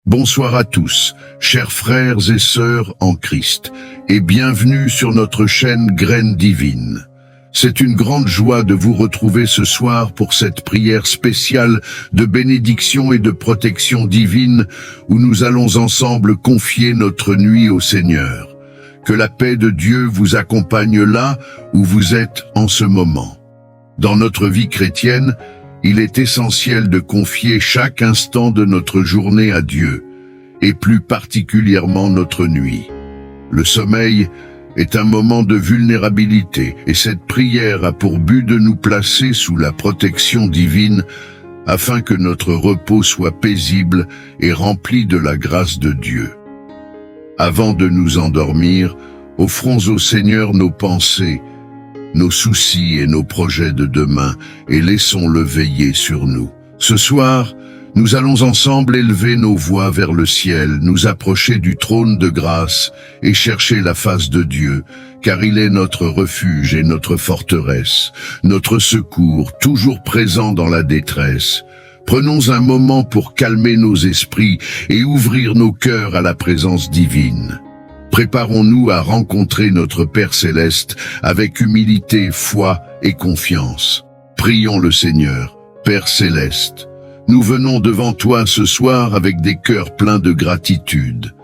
Bonsoir à tous, chers frères et sœurs en Christ, et bienvenue sur notre chaîne Graines Divines. C'est une grande joie de vous retrouver ce soir pour cette prière spéciale de bénédiction et de protection divine où nous allons ensemble confier notre nuit au Seigneur. Que la paix de Dieu vous accompagne là où vous êtes en ce moment. Dans notre vie chrétienne, il est essentiel de confier chaque instant de notre journée à Dieu, et plus particulièrement notre nuit. Le sommeil est un moment de vulnérabilité, et cette prière a pour but de nous placer sous la protection divine afin que notre repos soit paisible et rempli de la grâce de Dieu. Avant de nous endormir, offrons au Seigneur nos pensées, nos soucis et nos projets de demain, et laissons-le veiller sur nous. Ce soir, nous allons ensemble élever nos voix vers le ciel, nous approcher du trône de grâce et chercher la face de Dieu, car il est notre refuge et notre forteresse, notre secours, toujours présent dans la détresse. Prenons un moment pour calmer nos esprits et ouvrir nos cœurs à la présence divine. Préparons-nous à rencontrer notre Père Céleste avec humilité, foi et confiance. Prions le Seigneur. Père Céleste, nous venons devant toi ce soir avec des cœurs pleins de gratitude.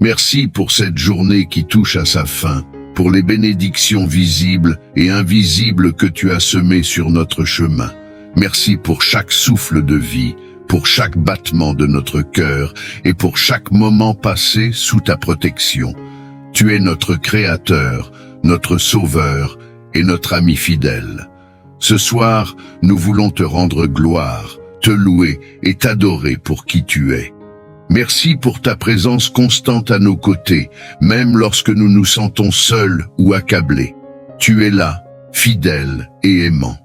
Merci pour cette journée qui touche à sa fin, pour les bénédictions visibles et invisibles que tu as semées sur notre chemin. Merci pour chaque souffle de vie, pour chaque battement de notre cœur et pour chaque moment passé sous ta protection. Tu es notre Créateur, notre Sauveur et notre ami fidèle. Ce soir, nous voulons te rendre gloire, te louer et t'adorer pour qui tu es. Merci pour ta présence constante à nos côtés, même lorsque nous nous sentons seuls ou accablés. Tu es là, fidèle et aimant.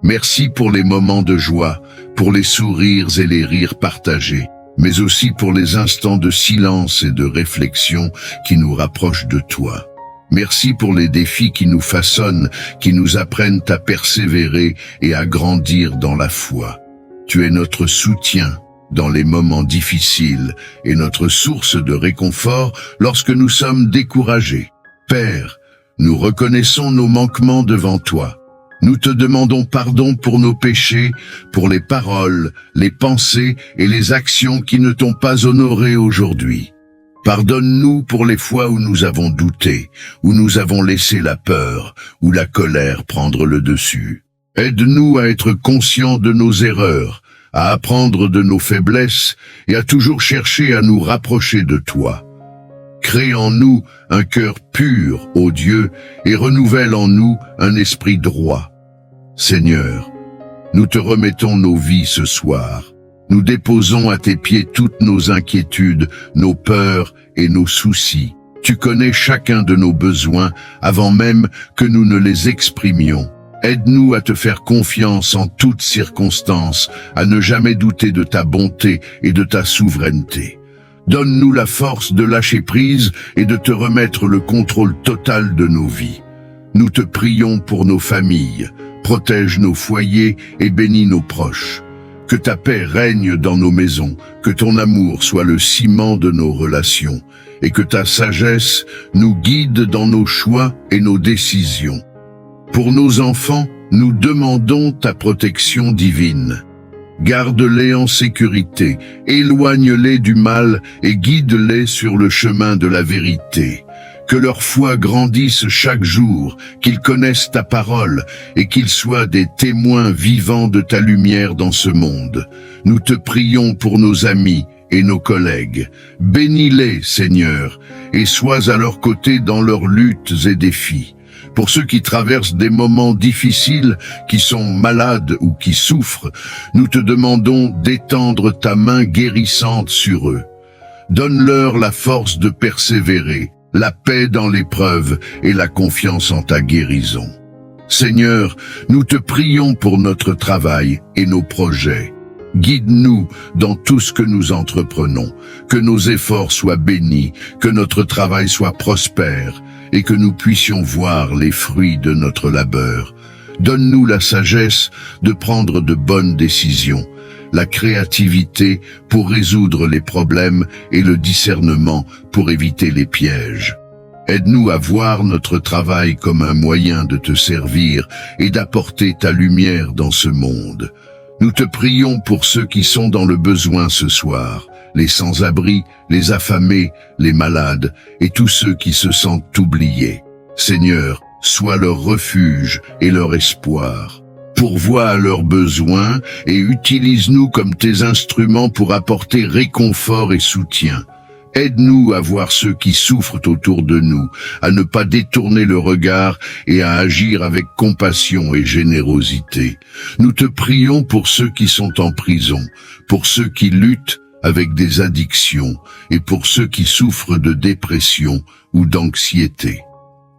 Merci pour les moments de joie, pour les sourires et les rires partagés, mais aussi pour les instants de silence et de réflexion qui nous rapprochent de toi. Merci pour les défis qui nous façonnent, qui nous apprennent à persévérer et à grandir dans la foi. Tu es notre soutien dans les moments difficiles et notre source de réconfort lorsque nous sommes découragés. Père, nous reconnaissons nos manquements devant toi. Nous te demandons pardon pour nos péchés, pour les paroles, les pensées et les actions qui ne t'ont pas honoré aujourd'hui. Pardonne-nous pour les fois où nous avons douté, où nous avons laissé la peur ou la colère prendre le dessus. Aide-nous à être conscients de nos erreurs, à apprendre de nos faiblesses et à toujours chercher à nous rapprocher de toi. Crée en nous un cœur pur, ô Dieu, et renouvelle en nous un esprit droit. Seigneur, nous te remettons nos vies ce soir. Nous déposons à tes pieds toutes nos inquiétudes, nos peurs et nos soucis. Tu connais chacun de nos besoins avant même que nous ne les exprimions. Aide-nous à te faire confiance en toutes circonstances, à ne jamais douter de ta bonté et de ta souveraineté. Donne-nous la force de lâcher prise et de te remettre le contrôle total de nos vies. Nous te prions pour nos familles, protège nos foyers et bénis nos proches. Que ta paix règne dans nos maisons, que ton amour soit le ciment de nos relations, et que ta sagesse nous guide dans nos choix et nos décisions. Pour nos enfants, nous demandons ta protection divine. Garde-les en sécurité, éloigne-les du mal et guide-les sur le chemin de la vérité. Que leur foi grandisse chaque jour, qu'ils connaissent ta parole et qu'ils soient des témoins vivants de ta lumière dans ce monde. Nous te prions pour nos amis et nos collègues. Bénis-les, Seigneur, et sois à leur côté dans leurs luttes et défis. Pour ceux qui traversent des moments difficiles, qui sont malades ou qui souffrent, nous te demandons d'étendre ta main guérissante sur eux. Donne-leur la force de persévérer, la paix dans l'épreuve et la confiance en ta guérison. Seigneur, nous te prions pour notre travail et nos projets. Guide-nous dans tout ce que nous entreprenons, que nos efforts soient bénis, que notre travail soit prospère et que nous puissions voir les fruits de notre labeur. Donne-nous la sagesse de prendre de bonnes décisions. la créativité pour résoudre les problèmes et le discernement pour éviter les pièges. Aide-nous à voir notre travail comme un moyen de te servir et d'apporter ta lumière dans ce monde. Nous te prions pour ceux qui sont dans le besoin ce soir, les sans-abri, les affamés, les malades et tous ceux qui se sentent oubliés. Seigneur, sois leur refuge et leur espoir. Pourvois à leurs besoins et utilise-nous comme tes instruments pour apporter réconfort et soutien. Aide-nous à voir ceux qui souffrent autour de nous, à ne pas détourner le regard et à agir avec compassion et générosité. Nous te prions pour ceux qui sont en prison, pour ceux qui luttent avec des addictions et pour ceux qui souffrent de dépression ou d'anxiété.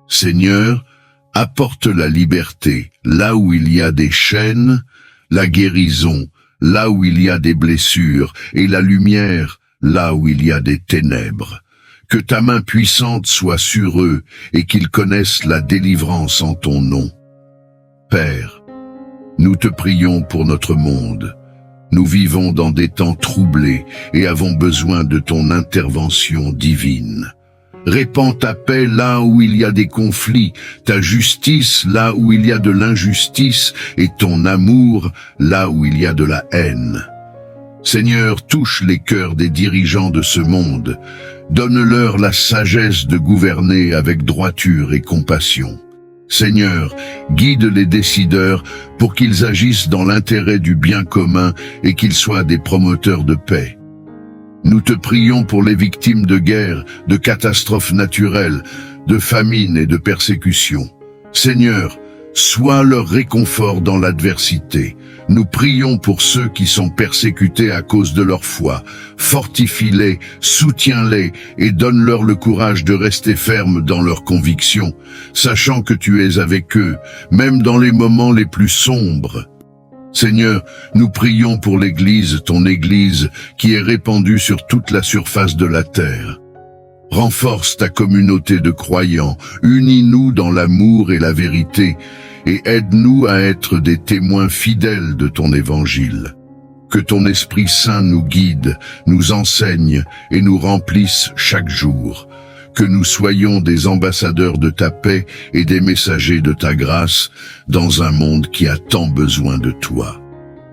Seigneur, apporte la liberté là où il y a des chaînes, la guérison là où il y a des blessures et la lumière là où il y a des ténèbres. Que ta main puissante soit sur eux et qu'ils connaissent la délivrance en ton nom. Père, nous te prions pour notre monde. Nous vivons dans des temps troublés et avons besoin de ton intervention divine. Répands ta paix là où il y a des conflits, ta justice là où il y a de l'injustice et ton amour là où il y a de la haine. Seigneur, touche les cœurs des dirigeants de ce monde. Donne-leur la sagesse de gouverner avec droiture et compassion. Seigneur, guide les décideurs pour qu'ils agissent dans l'intérêt du bien commun et qu'ils soient des promoteurs de paix. Nous te prions pour les victimes de guerre, de catastrophes naturelles, de famine et de persécutions. Seigneur, sois leur réconfort dans l'adversité. Nous prions pour ceux qui sont persécutés à cause de leur foi. Fortifie-les, soutiens-les et donne-leur le courage de rester fermes dans leurs convictions, sachant que tu es avec eux, même dans les moments les plus sombres. Seigneur, nous prions pour l'Église, ton Église, qui est répandue sur toute la surface de la terre. Renforce ta communauté de croyants, unis-nous dans l'amour et la vérité, et aide-nous à être des témoins fidèles de ton évangile. Que ton Esprit Saint nous guide, nous enseigne et nous remplisse chaque jour. Que nous soyons des ambassadeurs de ta paix et des messagers de ta grâce dans un monde qui a tant besoin de toi.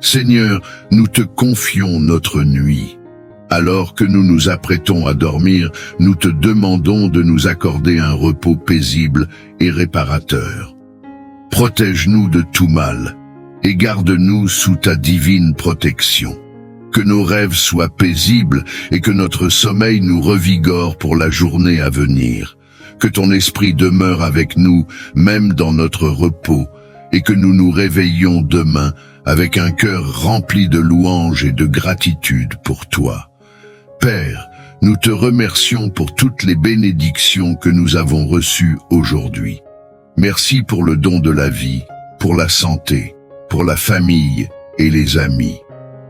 Seigneur, nous te confions notre nuit. Alors que nous nous apprêtons à dormir, nous te demandons de nous accorder un repos paisible et réparateur. Protège-nous de tout mal et garde-nous sous ta divine protection. Que nos rêves soient paisibles et que notre sommeil nous revigore pour la journée à venir. Que ton esprit demeure avec nous, même dans notre repos, et que nous nous réveillions demain avec un cœur rempli de louanges et de gratitude pour toi. Père, nous te remercions pour toutes les bénédictions que nous avons reçues aujourd'hui. Merci pour le don de la vie, pour la santé, pour la famille et les amis.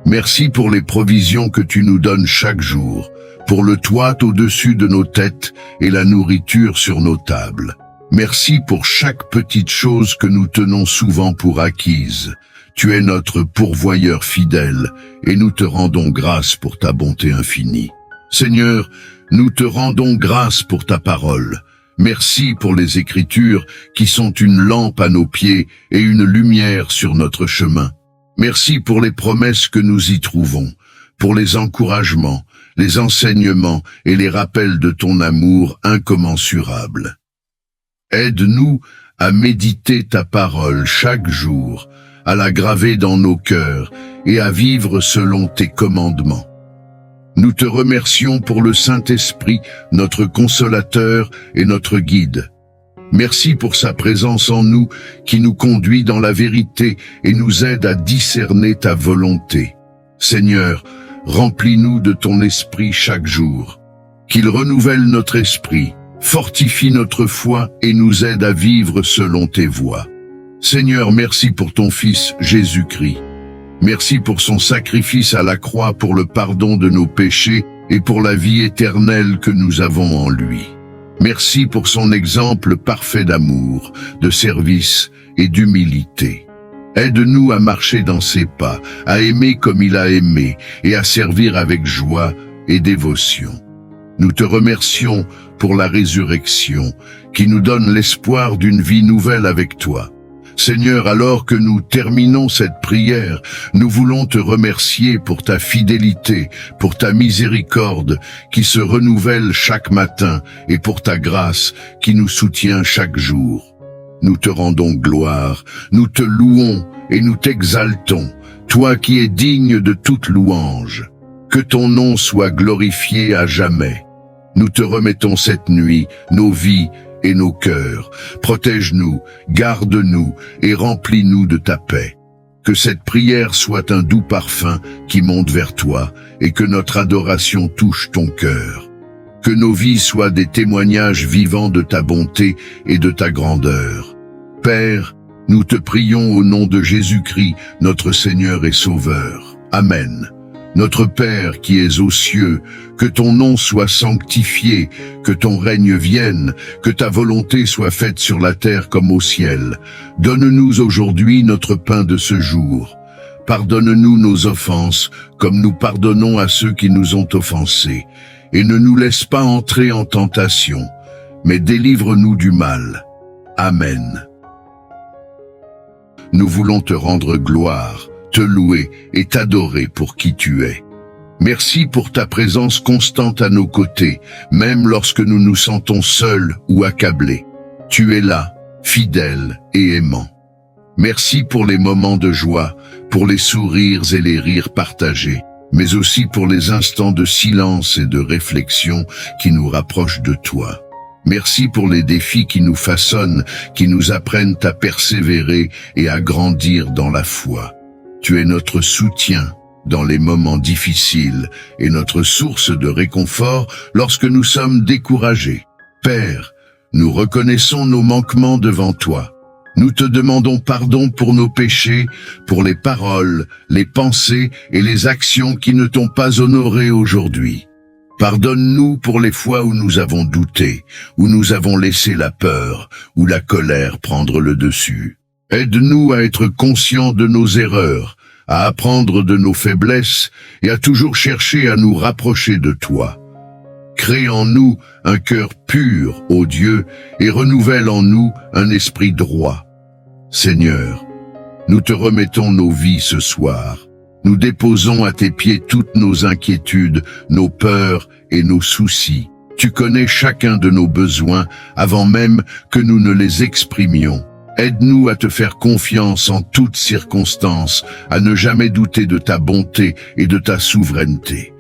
Merci pour les provisions que tu nous donnes chaque jour, pour le toit au-dessus de nos têtes et la nourriture sur nos tables. Merci pour chaque petite chose que nous tenons souvent pour acquise. Tu es notre pourvoyeur fidèle et nous te rendons grâce pour ta bonté infinie. Seigneur, nous te rendons grâce pour ta parole. Merci pour les Écritures qui sont une lampe à nos pieds et une lumière sur notre chemin. Merci pour les promesses que nous y trouvons, pour les encouragements, les enseignements et les rappels de ton amour incommensurable. Aide-nous à méditer ta parole chaque jour, à la graver dans nos cœurs et à vivre selon tes commandements. Nous te remercions pour le Saint-Esprit, notre consolateur et notre guide. Merci pour sa présence en nous qui nous conduit dans la vérité et nous aide à discerner ta volonté. Seigneur, remplis-nous de ton esprit chaque jour. Qu'il renouvelle notre esprit, fortifie notre foi et nous aide à vivre selon tes voies. Seigneur, merci pour ton Fils Jésus-Christ. Merci pour son sacrifice à la croix pour le pardon de nos péchés et pour la vie éternelle que nous avons en lui. Merci pour son exemple parfait d'amour, de service et d'humilité. Aide-nous à marcher dans ses pas, à aimer comme il a aimé et à servir avec joie et dévotion. Nous te remercions pour la résurrection qui nous donne l'espoir d'une vie nouvelle avec toi. Seigneur, alors que nous terminons cette prière, nous voulons te remercier pour ta fidélité, pour ta miséricorde qui se renouvelle chaque matin et pour ta grâce qui nous soutient chaque jour. Nous te rendons gloire, nous te louons et nous t'exaltons, toi qui es digne de toute louange. Que ton nom soit glorifié à jamais. Nous te remettons cette nuit, nos vies et nos cœurs. Protège-nous, garde-nous et remplis-nous de ta paix. Que cette prière soit un doux parfum qui monte vers toi et que notre adoration touche ton cœur. Que nos vies soient des témoignages vivants de ta bonté et de ta grandeur. Père, nous te prions au nom de Jésus-Christ, notre Seigneur et Sauveur. Amen. Notre Père qui es aux cieux, que ton nom soit sanctifié, que ton règne vienne, que ta volonté soit faite sur la terre comme au ciel. Donne-nous aujourd'hui notre pain de ce jour. Pardonne-nous nos offenses, comme nous pardonnons à ceux qui nous ont offensés. Et ne nous laisse pas entrer en tentation, mais délivre-nous du mal. Amen. Nous voulons te rendre gloire, te louer et t'adorer pour qui tu es. Merci pour ta présence constante à nos côtés, même lorsque nous nous sentons seuls ou accablés. Tu es là, fidèle et aimant. Merci pour les moments de joie, pour les sourires et les rires partagés, mais aussi pour les instants de silence et de réflexion qui nous rapprochent de toi. Merci pour les défis qui nous façonnent, qui nous apprennent à persévérer et à grandir dans la foi. Tu es notre soutien dans les moments difficiles et notre source de réconfort lorsque nous sommes découragés. Père, nous reconnaissons nos manquements devant toi. Nous te demandons pardon pour nos péchés, pour les paroles, les pensées et les actions qui ne t'ont pas honoré aujourd'hui. Pardonne-nous pour les fois où nous avons douté, où nous avons laissé la peur ou la colère prendre le dessus. Aide-nous à être conscients de nos erreurs, à apprendre de nos faiblesses et à toujours chercher à nous rapprocher de toi. Crée en nous un cœur pur, ô Dieu, et renouvelle en nous un esprit droit. Seigneur, nous te remettons nos vies ce soir. Nous déposons à tes pieds toutes nos inquiétudes, nos peurs et nos soucis. Tu connais chacun de nos besoins avant même que nous ne les exprimions. Aide-nous à te faire confiance en toutes circonstances, à ne jamais douter de ta bonté et de ta souveraineté.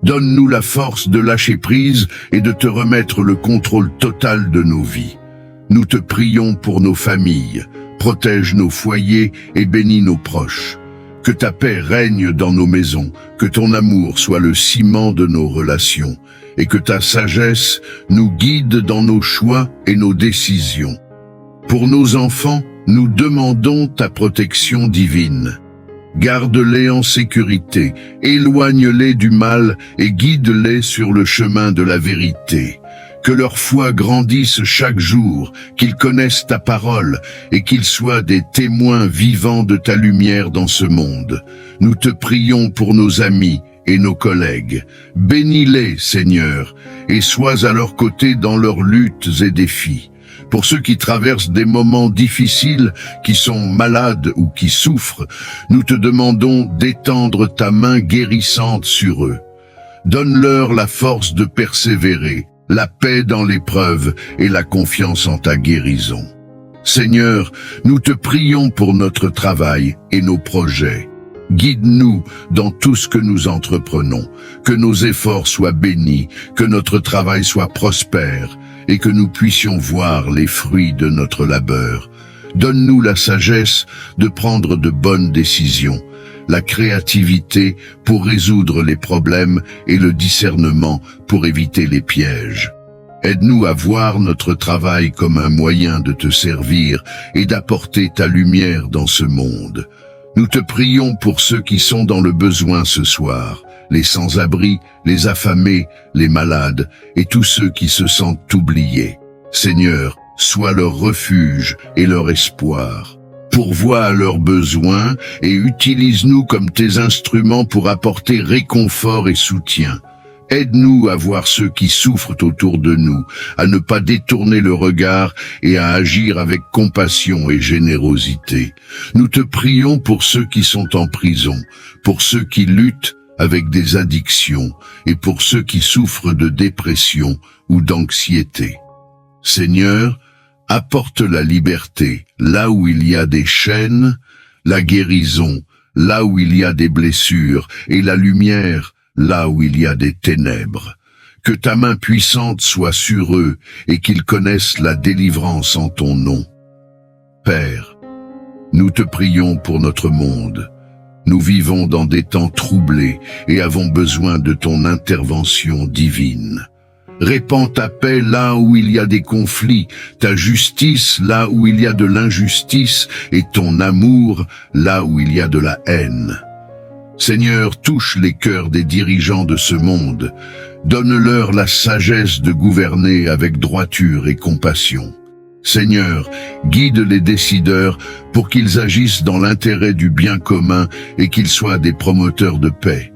Donne-nous la force de lâcher prise et de te remettre le contrôle total de nos vies. Nous te prions pour nos familles, protège nos foyers et bénis nos proches. Que ta paix règne dans nos maisons, que ton amour soit le ciment de nos relations, et que ta sagesse nous guide dans nos choix et nos décisions. Pour nos enfants, nous demandons ta protection divine. Garde-les en sécurité, éloigne-les du mal et guide-les sur le chemin de la vérité. Que leur foi grandisse chaque jour, qu'ils connaissent ta parole et qu'ils soient des témoins vivants de ta lumière dans ce monde. Nous te prions pour nos amis et nos collègues. Bénis-les, Seigneur, et sois à leur côté dans leurs luttes et défis. Pour ceux qui traversent des moments difficiles, qui sont malades ou qui souffrent, nous te demandons d'étendre ta main guérissante sur eux. Donne-leur la force de persévérer, la paix dans l'épreuve et la confiance en ta guérison. Seigneur, nous te prions pour notre travail et nos projets. Guide-nous dans tout ce que nous entreprenons, que nos efforts soient bénis, que notre travail soit prospère et que nous puissions voir les fruits de notre labeur. Donne-nous la sagesse de prendre de bonnes décisions, la créativité pour résoudre les problèmes et le discernement pour éviter les pièges. Aide-nous à voir notre travail comme un moyen de te servir et d'apporter ta lumière dans ce monde. Nous te prions pour ceux qui sont dans le besoin ce soir, les sans-abri, les affamés, les malades et tous ceux qui se sentent oubliés. Seigneur, sois leur refuge et leur espoir. pourvois à leurs besoins et utilise-nous comme tes instruments pour apporter réconfort et soutien. Aide-nous à voir ceux qui souffrent autour de nous, à ne pas détourner le regard et à agir avec compassion et générosité. Nous te prions pour ceux qui sont en prison, pour ceux qui luttent avec des addictions et pour ceux qui souffrent de dépression ou d'anxiété. Seigneur, apporte la liberté là où il y a des chaînes, la guérison là où il y a des blessures et la lumière là où il y a des ténèbres. Que ta main puissante soit sur eux et qu'ils connaissent la délivrance en ton nom. Père, nous te prions pour notre monde. Nous vivons dans des temps troublés et avons besoin de ton intervention divine. Répands ta paix là où il y a des conflits, ta justice là où il y a de l'injustice et ton amour là où il y a de la haine. Seigneur, touche les cœurs des dirigeants de ce monde. Donne-leur la sagesse de gouverner avec droiture et compassion. Seigneur, guide les décideurs pour qu'ils agissent dans l'intérêt du bien commun et qu'ils soient des promoteurs de paix.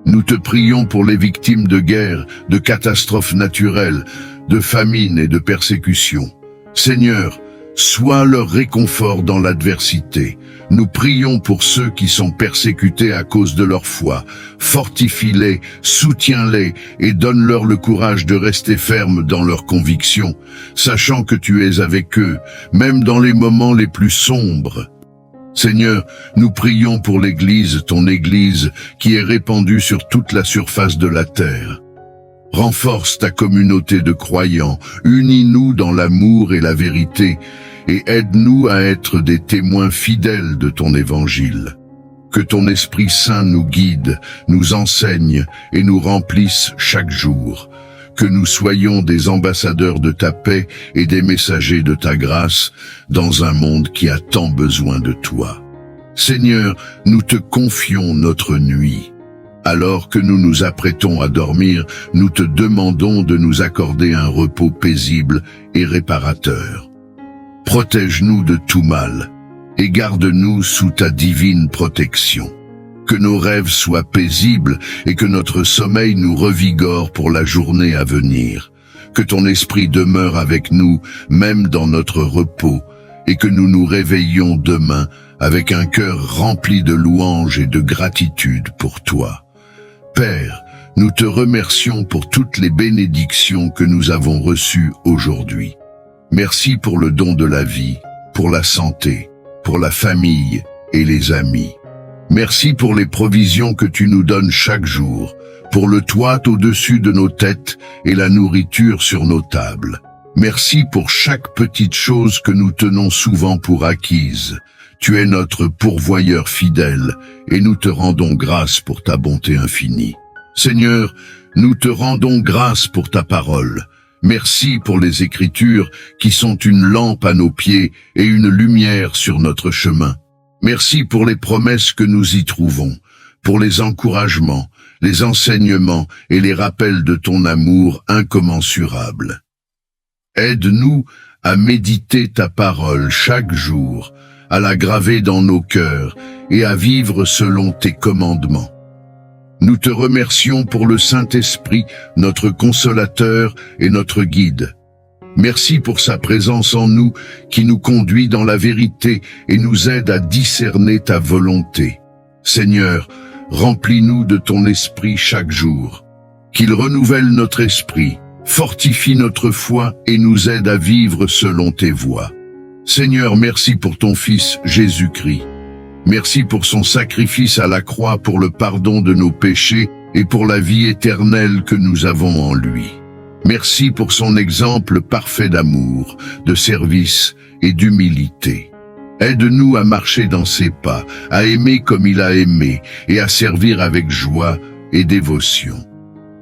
Nous te prions pour les victimes de guerre, de catastrophes naturelles, de famine et de persécutions. Seigneur, sois leur réconfort dans l'adversité. Nous prions pour ceux qui sont persécutés à cause de leur foi. Fortifie-les, soutiens-les et donne-leur le courage de rester fermes dans leurs convictions, sachant que tu es avec eux, même dans les moments les plus sombres. Seigneur, nous prions pour l'Église, ton Église, qui est répandue sur toute la surface de la terre. Renforce ta communauté de croyants, unis-nous dans l'amour et la vérité, et aide-nous à être des témoins fidèles de ton évangile. Que ton Esprit Saint nous guide, nous enseigne et nous remplisse chaque jour. Que nous soyons des ambassadeurs de ta paix et des messagers de ta grâce dans un monde qui a tant besoin de toi. Seigneur, nous te confions notre nuit. Alors que nous nous apprêtons à dormir, nous te demandons de nous accorder un repos paisible et réparateur. Protège-nous de tout mal et garde-nous sous ta divine protection. Que nos rêves soient paisibles et que notre sommeil nous revigore pour la journée à venir. Que ton esprit demeure avec nous, même dans notre repos, et que nous nous réveillions demain avec un cœur rempli de louanges et de gratitude pour toi. Père, nous te remercions pour toutes les bénédictions que nous avons reçues aujourd'hui. Merci pour le don de la vie, pour la santé, pour la famille et les amis. Merci pour les provisions que tu nous donnes chaque jour, pour le toit au-dessus de nos têtes et la nourriture sur nos tables. Merci pour chaque petite chose que nous tenons souvent pour acquise. Tu es notre pourvoyeur fidèle et nous te rendons grâce pour ta bonté infinie. Seigneur, nous te rendons grâce pour ta parole. Merci pour les Écritures qui sont une lampe à nos pieds et une lumière sur notre chemin. Merci pour les promesses que nous y trouvons, pour les encouragements, les enseignements et les rappels de ton amour incommensurable. Aide-nous à méditer ta parole chaque jour, à la graver dans nos cœurs et à vivre selon tes commandements. Nous te remercions pour le Saint-Esprit, notre consolateur et notre guide. Merci pour sa présence en nous qui nous conduit dans la vérité et nous aide à discerner ta volonté. Seigneur, remplis-nous de ton esprit chaque jour. Qu'il renouvelle notre esprit, fortifie notre foi et nous aide à vivre selon tes voies. Seigneur, merci pour ton Fils Jésus-Christ. Merci pour son sacrifice à la croix pour le pardon de nos péchés et pour la vie éternelle que nous avons en lui. Merci pour son exemple parfait d'amour, de service et d'humilité. Aide-nous à marcher dans ses pas, à aimer comme il a aimé et à servir avec joie et dévotion.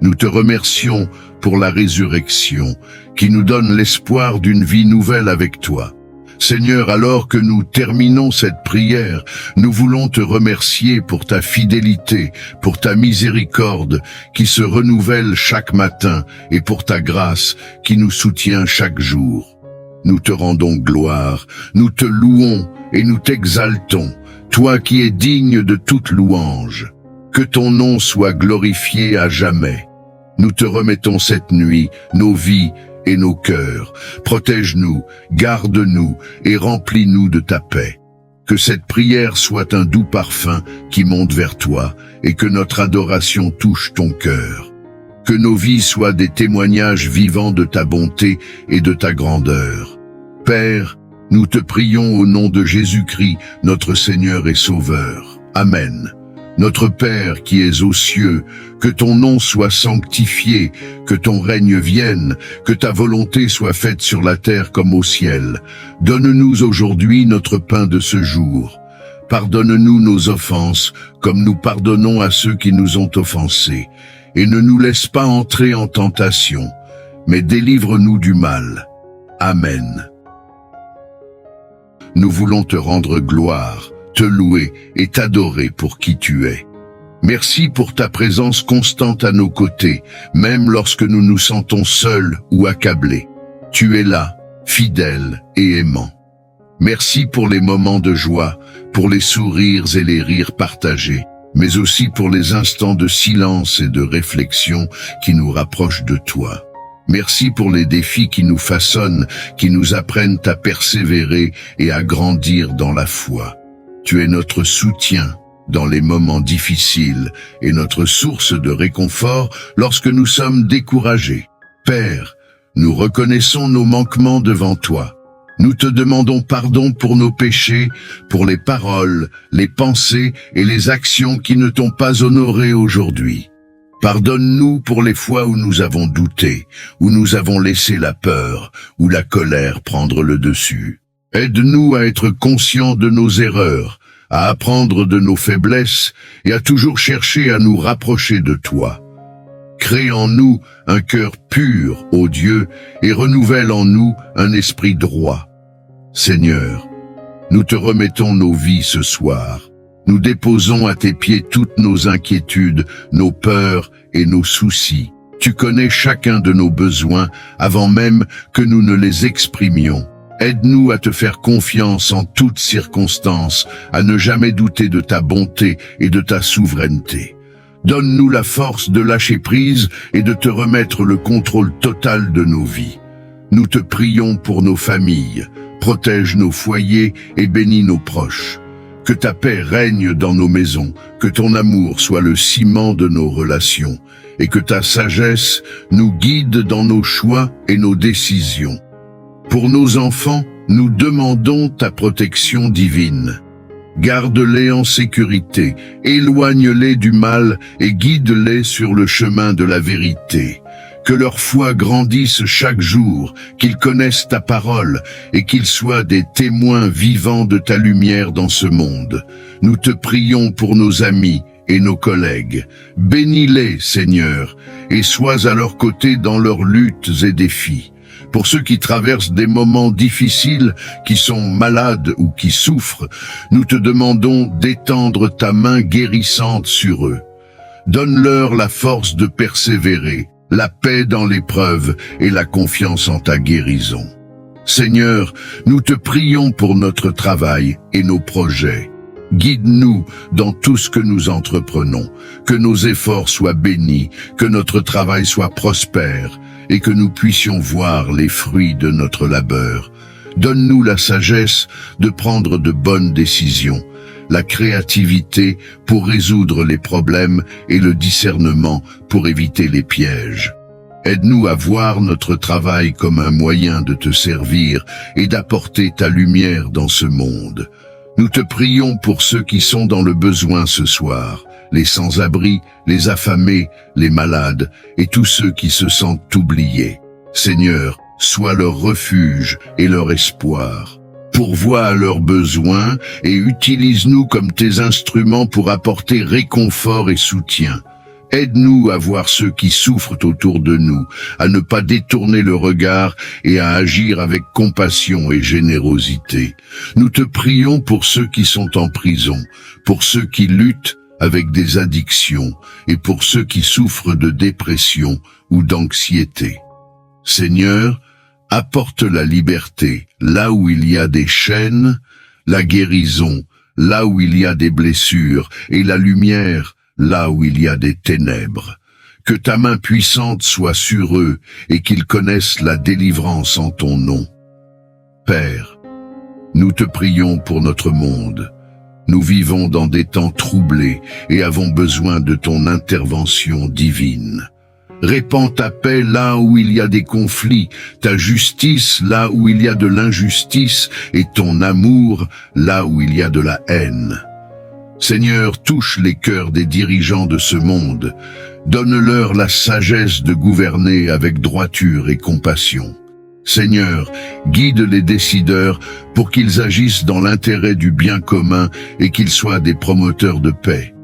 Nous te remercions pour la résurrection qui nous donne l'espoir d'une vie nouvelle avec toi. Seigneur, alors que nous terminons cette prière, nous voulons te remercier pour ta fidélité, pour ta miséricorde qui se renouvelle chaque matin et pour ta grâce qui nous soutient chaque jour. Nous te rendons gloire, nous te louons et nous t'exaltons, toi qui es digne de toute louange. Que ton nom soit glorifié à jamais. Nous te remettons cette nuit, nos vies et nos cœurs. Protège-nous, garde-nous et remplis-nous de ta paix. Que cette prière soit un doux parfum qui monte vers toi et que notre adoration touche ton cœur. Que nos vies soient des témoignages vivants de ta bonté et de ta grandeur. Père, nous te prions au nom de Jésus-Christ, notre Seigneur et Sauveur. Amen. Notre Père qui es aux cieux, que ton nom soit sanctifié, que ton règne vienne, que ta volonté soit faite sur la terre comme au ciel. Donne-nous aujourd'hui notre pain de ce jour. Pardonne-nous nos offenses, comme nous pardonnons à ceux qui nous ont offensés. Et ne nous laisse pas entrer en tentation, mais délivre-nous du mal. Amen. Nous voulons te rendre gloire, te louer et t'adorer pour qui tu es. Merci pour ta présence constante à nos côtés, même lorsque nous nous sentons seuls ou accablés. Tu es là, fidèle et aimant. Merci pour les moments de joie, pour les sourires et les rires partagés, mais aussi pour les instants de silence et de réflexion qui nous rapprochent de toi. Merci pour les défis qui nous façonnent, qui nous apprennent à persévérer et à grandir dans la foi. Tu es notre soutien dans les moments difficiles et notre source de réconfort lorsque nous sommes découragés. Père, nous reconnaissons nos manquements devant toi. Nous te demandons pardon pour nos péchés, pour les paroles, les pensées et les actions qui ne t'ont pas honorés aujourd'hui. Pardonne-nous pour les fois où nous avons douté, où nous avons laissé la peur ou la colère prendre le dessus. Aide-nous à être conscients de nos erreurs, à apprendre de nos faiblesses et à toujours chercher à nous rapprocher de toi. Crée en nous un cœur pur, ô Dieu, et renouvelle en nous un esprit droit. Seigneur, nous te remettons nos vies ce soir. Nous déposons à tes pieds toutes nos inquiétudes, nos peurs et nos soucis. Tu connais chacun de nos besoins avant même que nous ne les exprimions. Aide-nous à te faire confiance en toutes circonstances, à ne jamais douter de ta bonté et de ta souveraineté. Donne-nous la force de lâcher prise et de te remettre le contrôle total de nos vies. Nous te prions pour nos familles, protège nos foyers et bénis nos proches. Que ta paix règne dans nos maisons, que ton amour soit le ciment de nos relations, et que ta sagesse nous guide dans nos choix et nos décisions. Pour nos enfants, nous demandons ta protection divine. Garde-les en sécurité, éloigne-les du mal et guide-les sur le chemin de la vérité. Que leur foi grandisse chaque jour, qu'ils connaissent ta parole et qu'ils soient des témoins vivants de ta lumière dans ce monde. Nous te prions pour nos amis et nos collègues. Bénis-les, Seigneur, et sois à leur côté dans leurs luttes et défis. Pour ceux qui traversent des moments difficiles, qui sont malades ou qui souffrent, nous te demandons d'étendre ta main guérissante sur eux. Donne-leur la force de persévérer, la paix dans l'épreuve et la confiance en ta guérison. Seigneur, nous te prions pour notre travail et nos projets. Guide-nous dans tout ce que nous entreprenons, que nos efforts soient bénis, que notre travail soit prospère et que nous puissions voir les fruits de notre labeur. Donne-nous la sagesse de prendre de bonnes décisions, la créativité pour résoudre les problèmes et le discernement pour éviter les pièges. Aide-nous à voir notre travail comme un moyen de te servir et d'apporter ta lumière dans ce monde. Nous te prions pour ceux qui sont dans le besoin ce soir, les sans-abri, les affamés, les malades et tous ceux qui se sentent oubliés. Seigneur, sois leur refuge et leur espoir. Pourvois à leurs besoins et utilise-nous comme tes instruments pour apporter réconfort et soutien. Aide-nous à voir ceux qui souffrent autour de nous, à ne pas détourner le regard et à agir avec compassion et générosité. Nous te prions pour ceux qui sont en prison, pour ceux qui luttent avec des addictions et pour ceux qui souffrent de dépression ou d'anxiété. Seigneur, apporte la liberté là où il y a des chaînes, la guérison là où il y a des blessures et la lumière là où il y a des ténèbres. Que ta main puissante soit sur eux et qu'ils connaissent la délivrance en ton nom. Père, nous te prions pour notre monde. Nous vivons dans des temps troublés et avons besoin de ton intervention divine. Répands ta paix là où il y a des conflits, ta justice là où il y a de l'injustice et ton amour là où il y a de la haine. Seigneur, touche les cœurs des dirigeants de ce monde. Donne-leur la sagesse de gouverner avec droiture et compassion. Seigneur, guide les décideurs pour qu'ils agissent dans l'intérêt du bien commun et qu'ils soient des promoteurs de paix.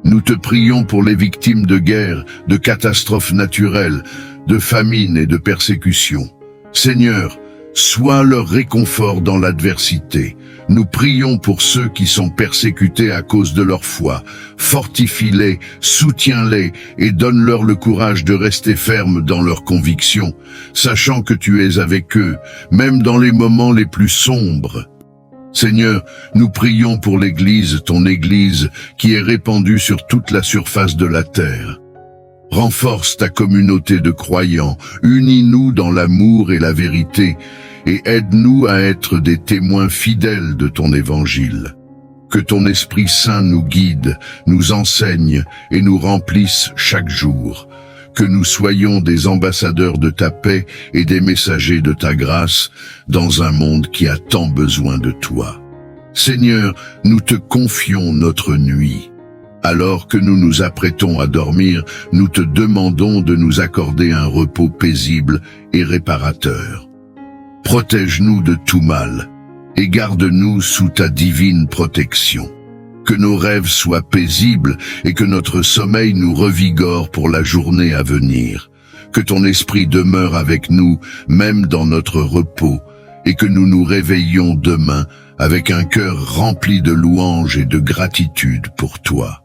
Nous te prions pour les victimes de guerre, de catastrophes naturelles, de famine et de persécutions. Seigneur, sois leur réconfort dans l'adversité. Nous prions pour ceux qui sont persécutés à cause de leur foi. Fortifie-les, soutiens-les et donne-leur le courage de rester fermes dans leurs convictions, sachant que tu es avec eux, même dans les moments les plus sombres. Seigneur, nous prions pour l'Église, ton Église, qui est répandue sur toute la surface de la terre. Renforce ta communauté de croyants, unis-nous dans l'amour et la vérité, et aide-nous à être des témoins fidèles de ton évangile. Que ton Esprit Saint nous guide, nous enseigne et nous remplisse chaque jour. Que nous soyons des ambassadeurs de ta paix et des messagers de ta grâce dans un monde qui a tant besoin de toi. Seigneur, nous te confions notre nuit. Alors que nous nous apprêtons à dormir, nous te demandons de nous accorder un repos paisible et réparateur. Protège-nous de tout mal et garde-nous sous ta divine protection. Que nos rêves soient paisibles et que notre sommeil nous revigore pour la journée à venir. Que ton esprit demeure avec nous, même dans notre repos, et que nous nous réveillions demain avec un cœur rempli de louanges et de gratitude pour toi.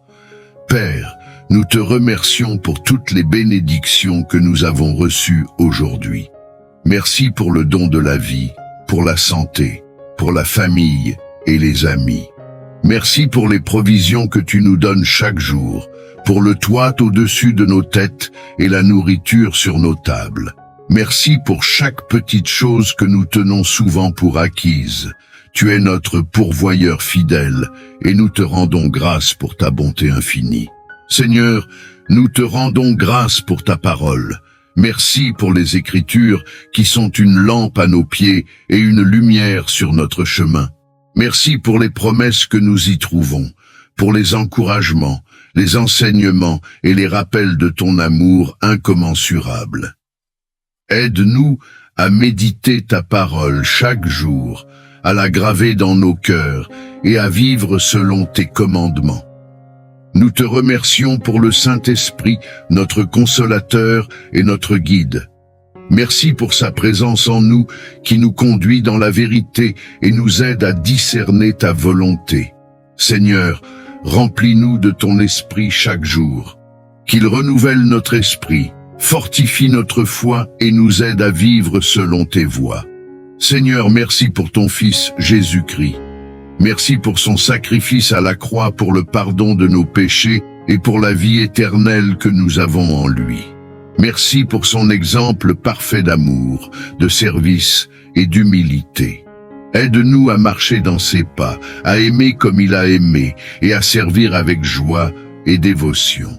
Père, nous te remercions pour toutes les bénédictions que nous avons reçues aujourd'hui. Merci pour le don de la vie, pour la santé, pour la famille et les amis. Merci pour les provisions que tu nous donnes chaque jour, pour le toit au-dessus de nos têtes et la nourriture sur nos tables. Merci pour chaque petite chose que nous tenons souvent pour acquise. Tu es notre pourvoyeur fidèle et nous te rendons grâce pour ta bonté infinie. Seigneur, nous te rendons grâce pour ta parole. Merci pour les Écritures qui sont une lampe à nos pieds et une lumière sur notre chemin. Merci pour les promesses que nous y trouvons, pour les encouragements, les enseignements et les rappels de ton amour incommensurable. Aide-nous à méditer ta parole chaque jour, à la graver dans nos cœurs et à vivre selon tes commandements. Nous te remercions pour le Saint-Esprit, notre consolateur et notre guide. Merci pour sa présence en nous qui nous conduit dans la vérité et nous aide à discerner ta volonté. Seigneur, remplis-nous de ton esprit chaque jour. Qu'il renouvelle notre esprit, fortifie notre foi et nous aide à vivre selon tes voies. Seigneur, merci pour ton Fils Jésus-Christ. Merci pour son sacrifice à la croix pour le pardon de nos péchés et pour la vie éternelle que nous avons en lui. Merci pour son exemple parfait d'amour, de service et d'humilité. Aide-nous à marcher dans ses pas, à aimer comme il a aimé et à servir avec joie et dévotion.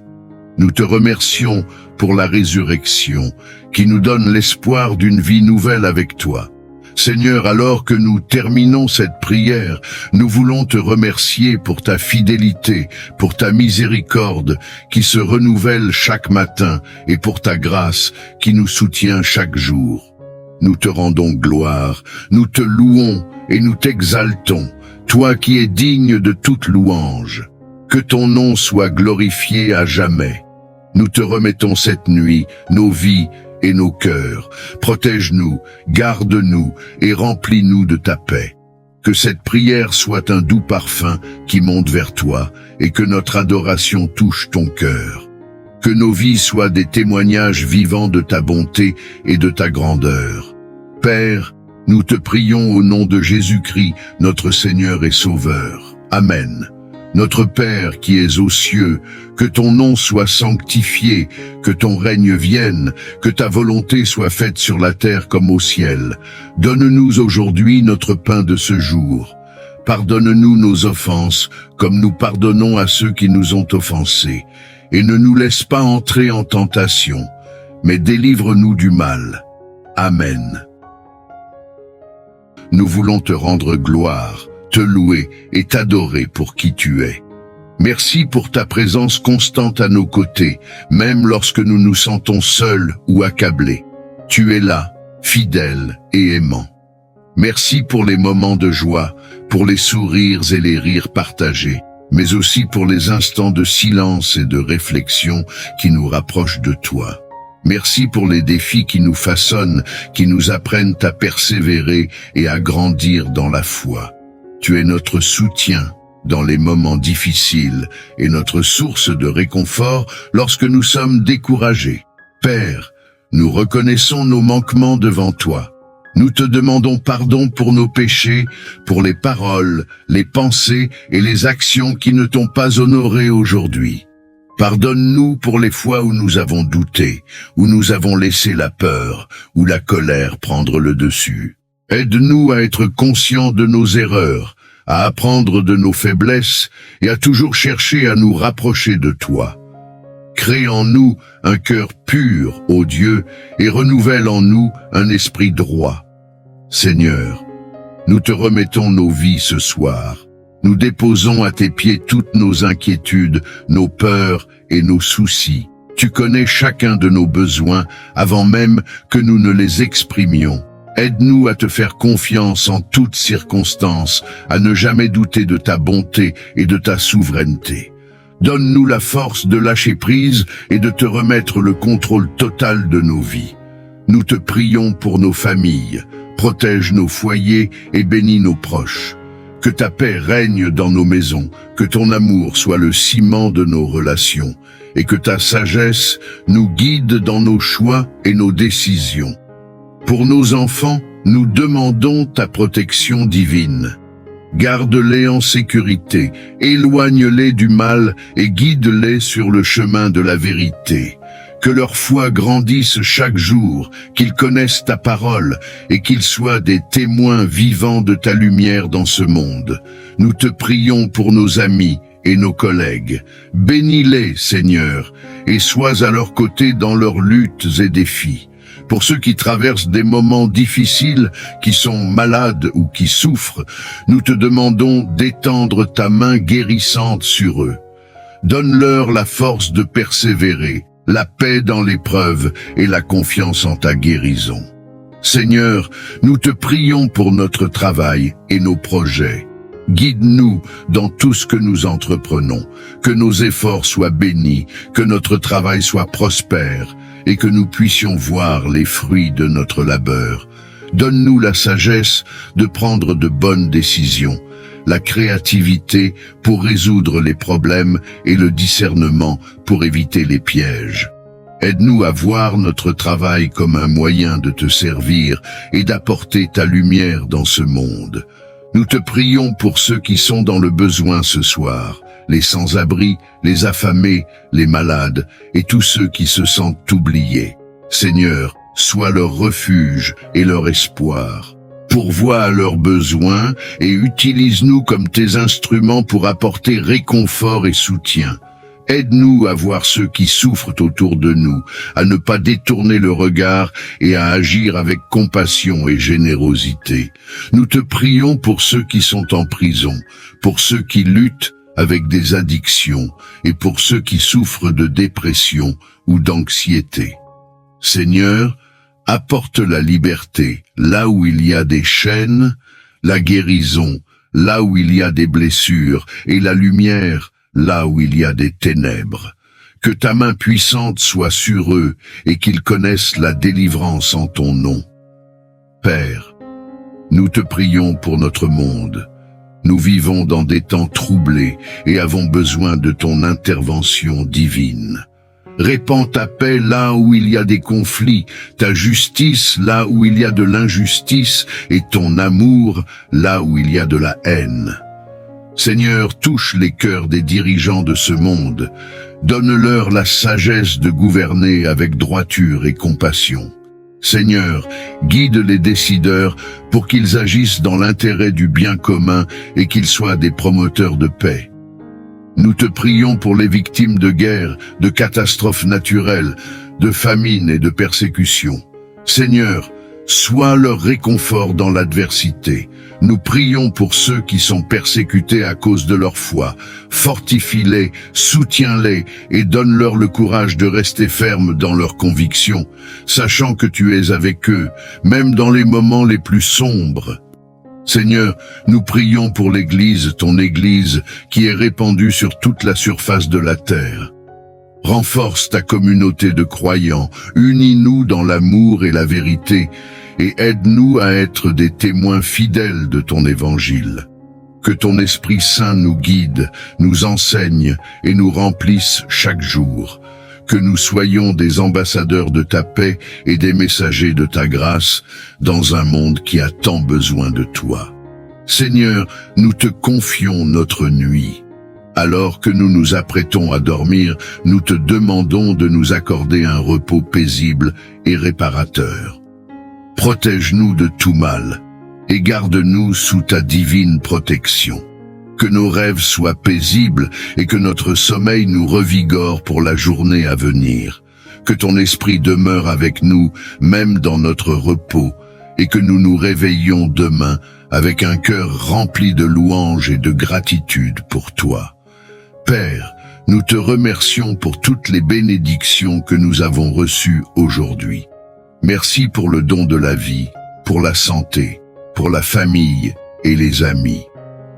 Nous te remercions pour la résurrection qui nous donne l'espoir d'une vie nouvelle avec toi. Seigneur, alors que nous terminons cette prière, nous voulons te remercier pour ta fidélité, pour ta miséricorde qui se renouvelle chaque matin et pour ta grâce qui nous soutient chaque jour. Nous te rendons gloire, nous te louons et nous t'exaltons, toi qui es digne de toute louange. Que ton nom soit glorifié à jamais. Nous te remettons cette nuit, nos vies et nos cœurs. Protège-nous, garde-nous et remplis-nous de ta paix. Que cette prière soit un doux parfum qui monte vers toi et que notre adoration touche ton cœur. Que nos vies soient des témoignages vivants de ta bonté et de ta grandeur. Père, Nous te prions au nom de Jésus-Christ, notre Seigneur et Sauveur. Amen. Notre Père qui es aux cieux, que ton nom soit sanctifié, que ton règne vienne, que ta volonté soit faite sur la terre comme au ciel. Donne-nous aujourd'hui notre pain de ce jour. Pardonne-nous nos offenses, comme nous pardonnons à ceux qui nous ont offensés. Et ne nous laisse pas entrer en tentation, mais délivre-nous du mal. Amen. Nous voulons te rendre gloire, te louer et t'adorer pour qui tu es. Merci pour ta présence constante à nos côtés, même lorsque nous nous sentons seuls ou accablés. Tu es là, fidèle et aimant. Merci pour les moments de joie, pour les sourires et les rires partagés, mais aussi pour les instants de silence et de réflexion qui nous rapprochent de toi. Merci pour les défis qui nous façonnent, qui nous apprennent à persévérer et à grandir dans la foi. Tu es notre soutien dans les moments difficiles et notre source de réconfort lorsque nous sommes découragés. Père, nous reconnaissons nos manquements devant toi. Nous te demandons pardon pour nos péchés, pour les paroles, les pensées et les actions qui ne t'ont pas honoré aujourd'hui. Pardonne-nous pour les fois où nous avons douté, où nous avons laissé la peur ou la colère prendre le dessus. Aide-nous à être conscients de nos erreurs, à apprendre de nos faiblesses et à toujours chercher à nous rapprocher de toi. Crée en nous un cœur pur, ô Dieu, et renouvelle en nous un esprit droit. Seigneur, nous te remettons nos vies ce soir. Nous déposons à tes pieds toutes nos inquiétudes, nos peurs et nos soucis. Tu connais chacun de nos besoins avant même que nous ne les exprimions. Aide-nous à te faire confiance en toutes circonstances, à ne jamais douter de ta bonté et de ta souveraineté. Donne-nous la force de lâcher prise et de te remettre le contrôle total de nos vies. Nous te prions pour nos familles, protège nos foyers et bénis nos proches. Que ta paix règne dans nos maisons, que ton amour soit le ciment de nos relations, et que ta sagesse nous guide dans nos choix et nos décisions. Pour nos enfants, nous demandons ta protection divine. Garde-les en sécurité, éloigne-les du mal et guide-les sur le chemin de la vérité. Que leur foi grandisse chaque jour, qu'ils connaissent ta parole et qu'ils soient des témoins vivants de ta lumière dans ce monde. Nous te prions pour nos amis et nos collègues. Bénis-les, Seigneur, et sois à leur côté dans leurs luttes et défis. Pour ceux qui traversent des moments difficiles, qui sont malades ou qui souffrent, nous te demandons d'étendre ta main guérissante sur eux. Donne-leur la force de persévérer, la paix dans l'épreuve et la confiance en ta guérison. Seigneur, nous te prions pour notre travail et nos projets. Guide-nous dans tout ce que nous entreprenons, que nos efforts soient bénis, que notre travail soit prospère et que nous puissions voir les fruits de notre labeur. Donne-nous la sagesse de prendre de bonnes décisions, la créativité pour résoudre les problèmes et le discernement pour éviter les pièges. Aide-nous à voir notre travail comme un moyen de te servir et d'apporter ta lumière dans ce monde. Nous te prions pour ceux qui sont dans le besoin ce soir, les sans-abri, les affamés, les malades et tous ceux qui se sentent oubliés. Seigneur, sois leur refuge et leur espoir. Pourvois à leurs besoins et utilise-nous comme tes instruments pour apporter réconfort et soutien. Aide-nous à voir ceux qui souffrent autour de nous, à ne pas détourner le regard et à agir avec compassion et générosité. Nous te prions pour ceux qui sont en prison, pour ceux qui luttent avec des addictions et pour ceux qui souffrent de dépression ou d'anxiété. Seigneur, apporte la liberté là où il y a des chaînes, la guérison là où il y a des blessures et la lumière là où il y a des ténèbres. Que ta main puissante soit sur eux et qu'ils connaissent la délivrance en ton nom. Père, nous te prions pour notre monde. Nous vivons dans des temps troublés et avons besoin de ton intervention divine. Répands ta paix là où il y a des conflits, ta justice là où il y a de l'injustice, et ton amour là où il y a de la haine. Seigneur, touche les cœurs des dirigeants de ce monde. Donne-leur la sagesse de gouverner avec droiture et compassion. Seigneur, guide les décideurs pour qu'ils agissent dans l'intérêt du bien commun et qu'ils soient des promoteurs de paix. Nous te prions pour les victimes de guerre, de catastrophes naturelles, de famine et de persécutions. Seigneur, sois leur réconfort dans l'adversité. Nous prions pour ceux qui sont persécutés à cause de leur foi. Fortifie-les, soutiens-les et donne-leur le courage de rester fermes dans leurs convictions, sachant que tu es avec eux, même dans les moments les plus sombres. Seigneur, nous prions pour l'Église, ton Église, qui est répandue sur toute la surface de la terre. Renforce ta communauté de croyants, unis-nous dans l'amour et la vérité, et aide-nous à être des témoins fidèles de ton évangile. Que ton Esprit Saint nous guide, nous enseigne et nous remplisse chaque jour. Que nous soyons des ambassadeurs de ta paix et des messagers de ta grâce dans un monde qui a tant besoin de toi. Seigneur, nous te confions notre nuit. Alors que nous nous apprêtons à dormir, nous te demandons de nous accorder un repos paisible et réparateur. Protège-nous de tout mal et garde-nous sous ta divine protection. Que nos rêves soient paisibles et que notre sommeil nous revigore pour la journée à venir. Que ton esprit demeure avec nous, même dans notre repos, et que nous nous réveillions demain avec un cœur rempli de louanges et de gratitude pour toi. Père, nous te remercions pour toutes les bénédictions que nous avons reçues aujourd'hui. Merci pour le don de la vie, pour la santé, pour la famille et les amis.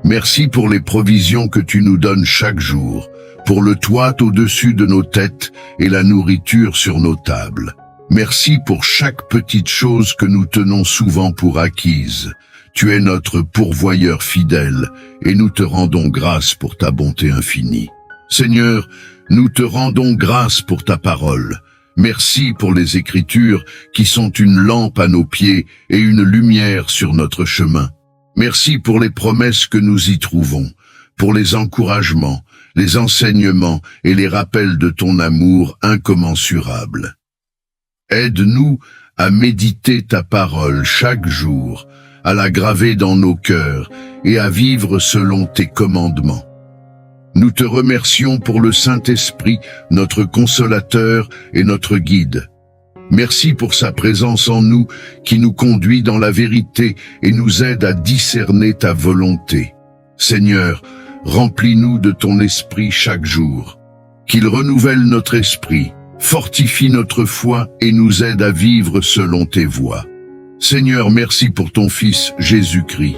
Merci pour les provisions que tu nous donnes chaque jour, pour le toit au-dessus de nos têtes et la nourriture sur nos tables. Merci pour chaque petite chose que nous tenons souvent pour acquise. Tu es notre pourvoyeur fidèle et nous te rendons grâce pour ta bonté infinie. Seigneur, nous te rendons grâce pour ta parole. Merci pour les Écritures qui sont une lampe à nos pieds et une lumière sur notre chemin. Merci pour les promesses que nous y trouvons, pour les encouragements, les enseignements et les rappels de ton amour incommensurable. Aide-nous à méditer ta parole chaque jour, à la graver dans nos cœurs et à vivre selon tes commandements. Nous te remercions pour le Saint-Esprit, notre consolateur et notre guide. Merci pour sa présence en nous qui nous conduit dans la vérité et nous aide à discerner ta volonté. Seigneur, remplis-nous de ton esprit chaque jour. Qu'il renouvelle notre esprit, fortifie notre foi et nous aide à vivre selon tes voies. Seigneur, merci pour ton Fils Jésus-Christ.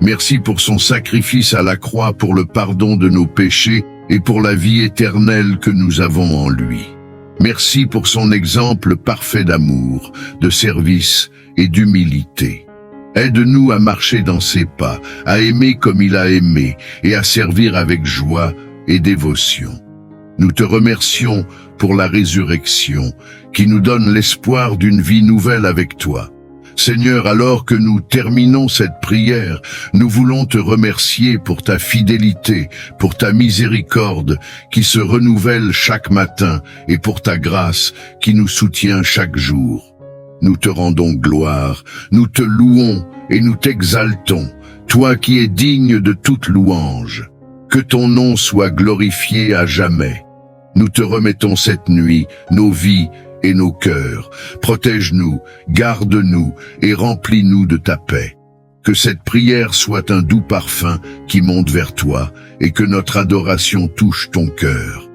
Merci pour son sacrifice à la croix pour le pardon de nos péchés et pour la vie éternelle que nous avons en lui. Merci pour son exemple parfait d'amour, de service et d'humilité. Aide-nous à marcher dans ses pas, à aimer comme il a aimé et à servir avec joie et dévotion. Nous te remercions pour la résurrection qui nous donne l'espoir d'une vie nouvelle avec toi. Seigneur, alors que nous terminons cette prière, nous voulons te remercier pour ta fidélité, pour ta miséricorde qui se renouvelle chaque matin et pour ta grâce qui nous soutient chaque jour. Nous te rendons gloire, nous te louons et nous t'exaltons, toi qui es digne de toute louange. Que ton nom soit glorifié à jamais. Nous te remettons cette nuit, nos vies et nos cœurs. Protège-nous, garde-nous et remplis-nous de ta paix. Que cette prière soit un doux parfum qui monte vers toi et que notre adoration touche ton cœur.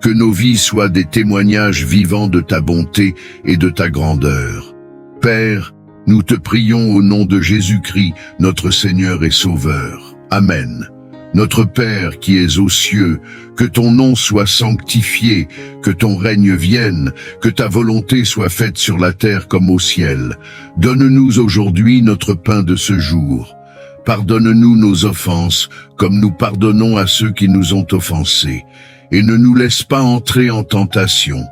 Que nos vies soient des témoignages vivants de ta bonté et de ta grandeur. Père, nous te prions au nom de Jésus-Christ, notre Seigneur et Sauveur. Amen. Notre Père qui es aux cieux, que ton nom soit sanctifié, que ton règne vienne, que ta volonté soit faite sur la terre comme au ciel. Donne-nous aujourd'hui notre pain de ce jour. Pardonne-nous nos offenses, comme nous pardonnons à ceux qui nous ont offensés. Et ne nous laisse pas entrer en tentation,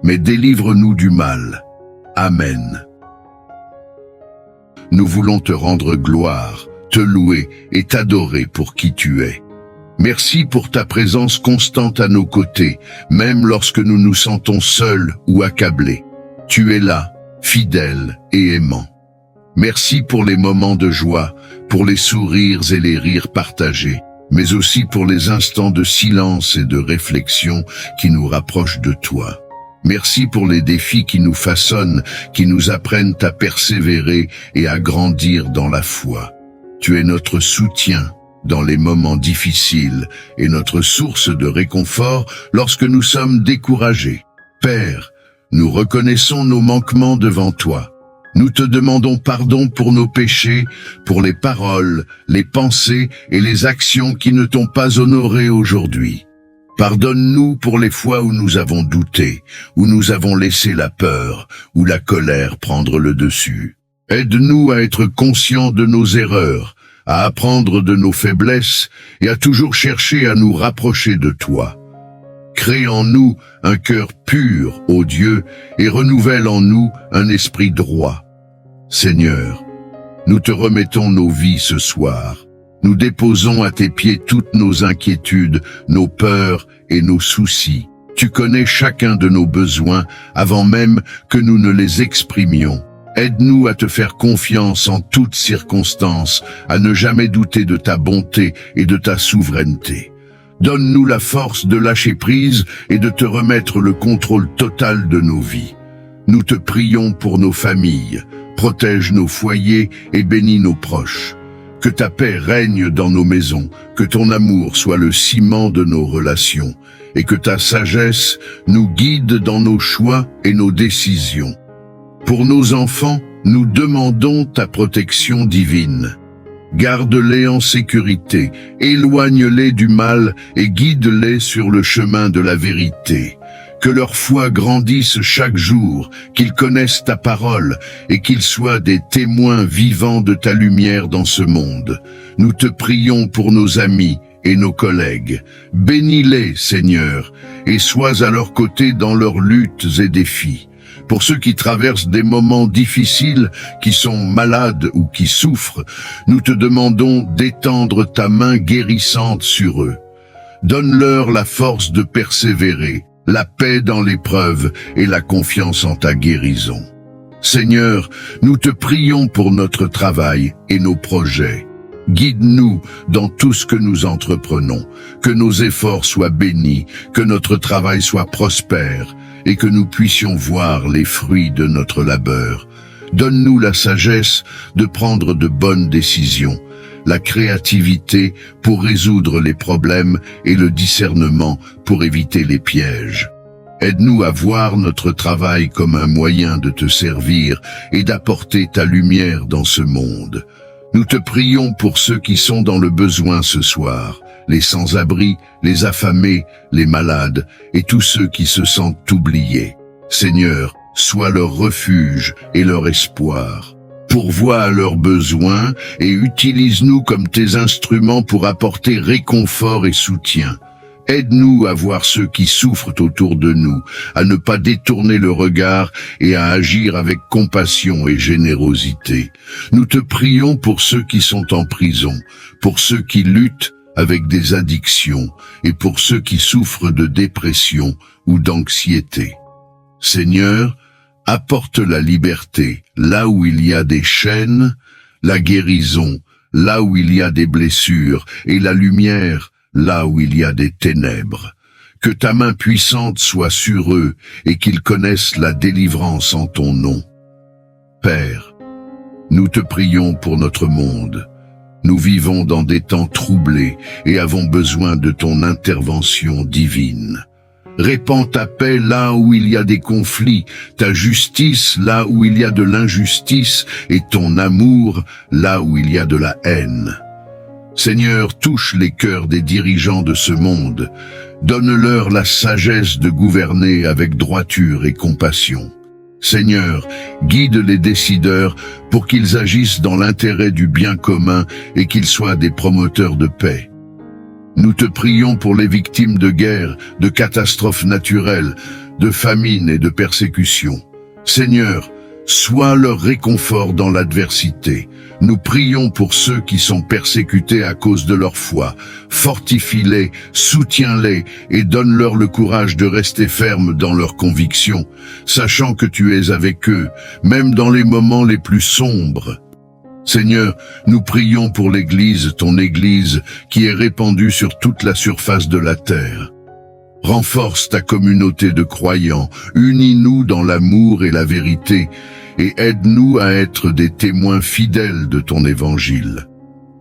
mais délivre-nous du mal. Amen. Nous voulons te rendre gloire, te louer et t'adorer pour qui tu es. Merci pour ta présence constante à nos côtés, même lorsque nous nous sentons seuls ou accablés. Tu es là, fidèle et aimant. Merci pour les moments de joie, pour les sourires et les rires partagés, mais aussi pour les instants de silence et de réflexion qui nous rapprochent de toi. Merci pour les défis qui nous façonnent, qui nous apprennent à persévérer et à grandir dans la foi. Tu es notre soutien dans les moments difficiles et notre source de réconfort lorsque nous sommes découragés. Père, nous reconnaissons nos manquements devant toi. Nous te demandons pardon pour nos péchés, pour les paroles, les pensées et les actions qui ne t'ont pas honoré aujourd'hui. Pardonne-nous pour les fois où nous avons douté, où nous avons laissé la peur ou la colère prendre le dessus. Aide-nous à être conscients de nos erreurs, à apprendre de nos faiblesses et à toujours chercher à nous rapprocher de toi. Crée en nous un cœur pur, ô Dieu, et renouvelle en nous un esprit droit. Seigneur, nous te remettons nos vies ce soir. Nous déposons à tes pieds toutes nos inquiétudes, nos peurs et nos soucis. Tu connais chacun de nos besoins avant même que nous ne les exprimions. Aide-nous à te faire confiance en toutes circonstances, à ne jamais douter de ta bonté et de ta souveraineté. Donne-nous la force de lâcher prise et de te remettre le contrôle total de nos vies. Nous te prions pour nos familles, protège nos foyers et bénis nos proches. Que ta paix règne dans nos maisons, que ton amour soit le ciment de nos relations, et que ta sagesse nous guide dans nos choix et nos décisions. Pour nos enfants, nous demandons ta protection divine. Garde-les en sécurité, éloigne-les du mal et guide-les sur le chemin de la vérité. Que leur foi grandisse chaque jour, qu'ils connaissent ta parole et qu'ils soient des témoins vivants de ta lumière dans ce monde. Nous te prions pour nos amis et nos collègues. Bénis-les, Seigneur, et sois à leur côté dans leurs luttes et défis. Pour ceux qui traversent des moments difficiles, qui sont malades ou qui souffrent, nous te demandons d'étendre ta main guérissante sur eux. Donne-leur la force de persévérer, la paix dans l'épreuve et la confiance en ta guérison. Seigneur, nous te prions pour notre travail et nos projets. Guide-nous dans tout ce que nous entreprenons, que nos efforts soient bénis, que notre travail soit prospère et que nous puissions voir les fruits de notre labeur. Donne-nous la sagesse de prendre de bonnes décisions, la créativité pour résoudre les problèmes et le discernement pour éviter les pièges. Aide-nous à voir notre travail comme un moyen de te servir et d'apporter ta lumière dans ce monde. Nous te prions pour ceux qui sont dans le besoin ce soir, les sans-abri, les affamés, les malades et tous ceux qui se sentent oubliés. Seigneur, sois leur refuge et leur espoir. Pourvois à leurs besoins et utilise-nous comme tes instruments pour apporter réconfort et soutien. Aide-nous à voir ceux qui souffrent autour de nous, à ne pas détourner le regard et à agir avec compassion et générosité. Nous te prions pour ceux qui sont en prison, pour ceux qui luttent avec des addictions et pour ceux qui souffrent de dépression ou d'anxiété. Seigneur, apporte la liberté là où il y a des chaînes, la guérison là où il y a des blessures et la lumière là où il y a des ténèbres. Que ta main puissante soit sur eux et qu'ils connaissent la délivrance en ton nom. Père, nous te prions pour notre monde. Nous vivons dans des temps troublés et avons besoin de ton intervention divine. Répands ta paix là où il y a des conflits, ta justice là où il y a de l'injustice et ton amour là où il y a de la haine. Seigneur, touche les cœurs des dirigeants de ce monde. Donne-leur la sagesse de gouverner avec droiture et compassion. Seigneur, guide les décideurs pour qu'ils agissent dans l'intérêt du bien commun et qu'ils soient des promoteurs de paix. Nous te prions pour les victimes de guerre, de catastrophes naturelles, de famine et de persécution. Seigneur, sois leur réconfort dans l'adversité. Nous prions pour ceux qui sont persécutés à cause de leur foi. Fortifie-les, soutiens-les et donne-leur le courage de rester fermes dans leurs convictions, sachant que tu es avec eux, même dans les moments les plus sombres. Seigneur, nous prions pour l'Église, ton Église, qui est répandue sur toute la surface de la terre. Renforce ta communauté de croyants, unis-nous dans l'amour et la vérité, et aide-nous à être des témoins fidèles de ton évangile.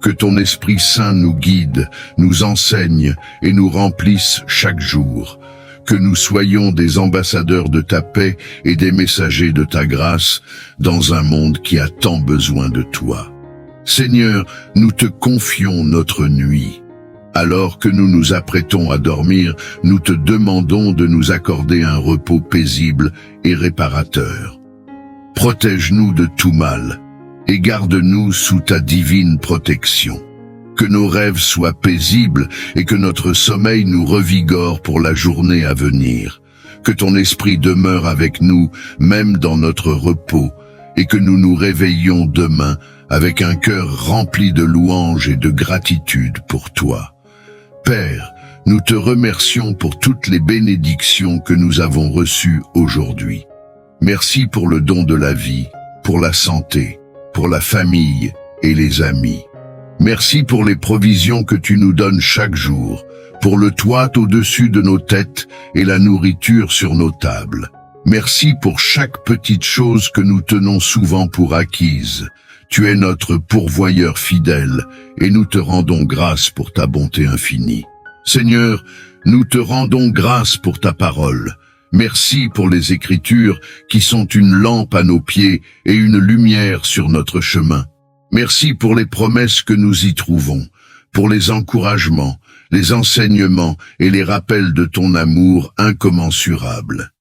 Que ton Esprit Saint nous guide, nous enseigne et nous remplisse chaque jour. Que nous soyons des ambassadeurs de ta paix et des messagers de ta grâce dans un monde qui a tant besoin de toi. Seigneur, nous te confions notre nuit. Alors que nous nous apprêtons à dormir, nous te demandons de nous accorder un repos paisible et réparateur. Protège-nous de tout mal et garde-nous sous ta divine protection. Que nos rêves soient paisibles et que notre sommeil nous revigore pour la journée à venir. Que ton esprit demeure avec nous, même dans notre repos, et que nous nous réveillions demain avec un cœur rempli de louanges et de gratitude pour toi. Père, nous te remercions pour toutes les bénédictions que nous avons reçues aujourd'hui. Merci pour le don de la vie, pour la santé, pour la famille et les amis. Merci pour les provisions que tu nous donnes chaque jour, pour le toit au-dessus de nos têtes et la nourriture sur nos tables. Merci pour chaque petite chose que nous tenons souvent pour acquise. Tu es notre pourvoyeur fidèle et nous te rendons grâce pour ta bonté infinie. Seigneur, nous te rendons grâce pour ta parole. Merci pour les Écritures qui sont une lampe à nos pieds et une lumière sur notre chemin. Merci pour les promesses que nous y trouvons, pour les encouragements, les enseignements et les rappels de ton amour incommensurable.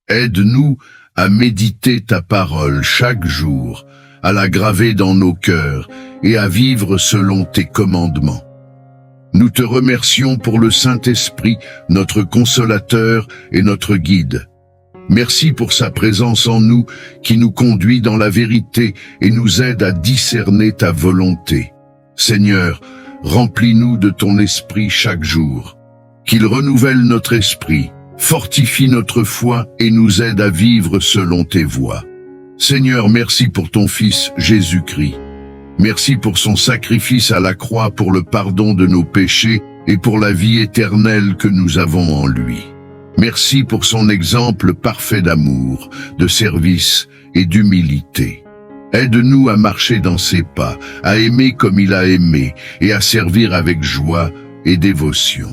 Aide-nous à méditer ta parole chaque jour, à la graver dans nos cœurs et à vivre selon tes commandements. Nous te remercions pour le Saint-Esprit, notre consolateur et notre guide. Merci pour sa présence en nous qui nous conduit dans la vérité et nous aide à discerner ta volonté. Seigneur, remplis-nous de ton esprit chaque jour. Qu'il renouvelle notre esprit, fortifie notre foi et nous aide à vivre selon tes voies. Seigneur, merci pour ton Fils Jésus-Christ. Merci pour son sacrifice à la croix pour le pardon de nos péchés et pour la vie éternelle que nous avons en lui. Merci pour son exemple parfait d'amour, de service et d'humilité. Aide-nous à marcher dans ses pas, à aimer comme il a aimé et à servir avec joie et dévotion.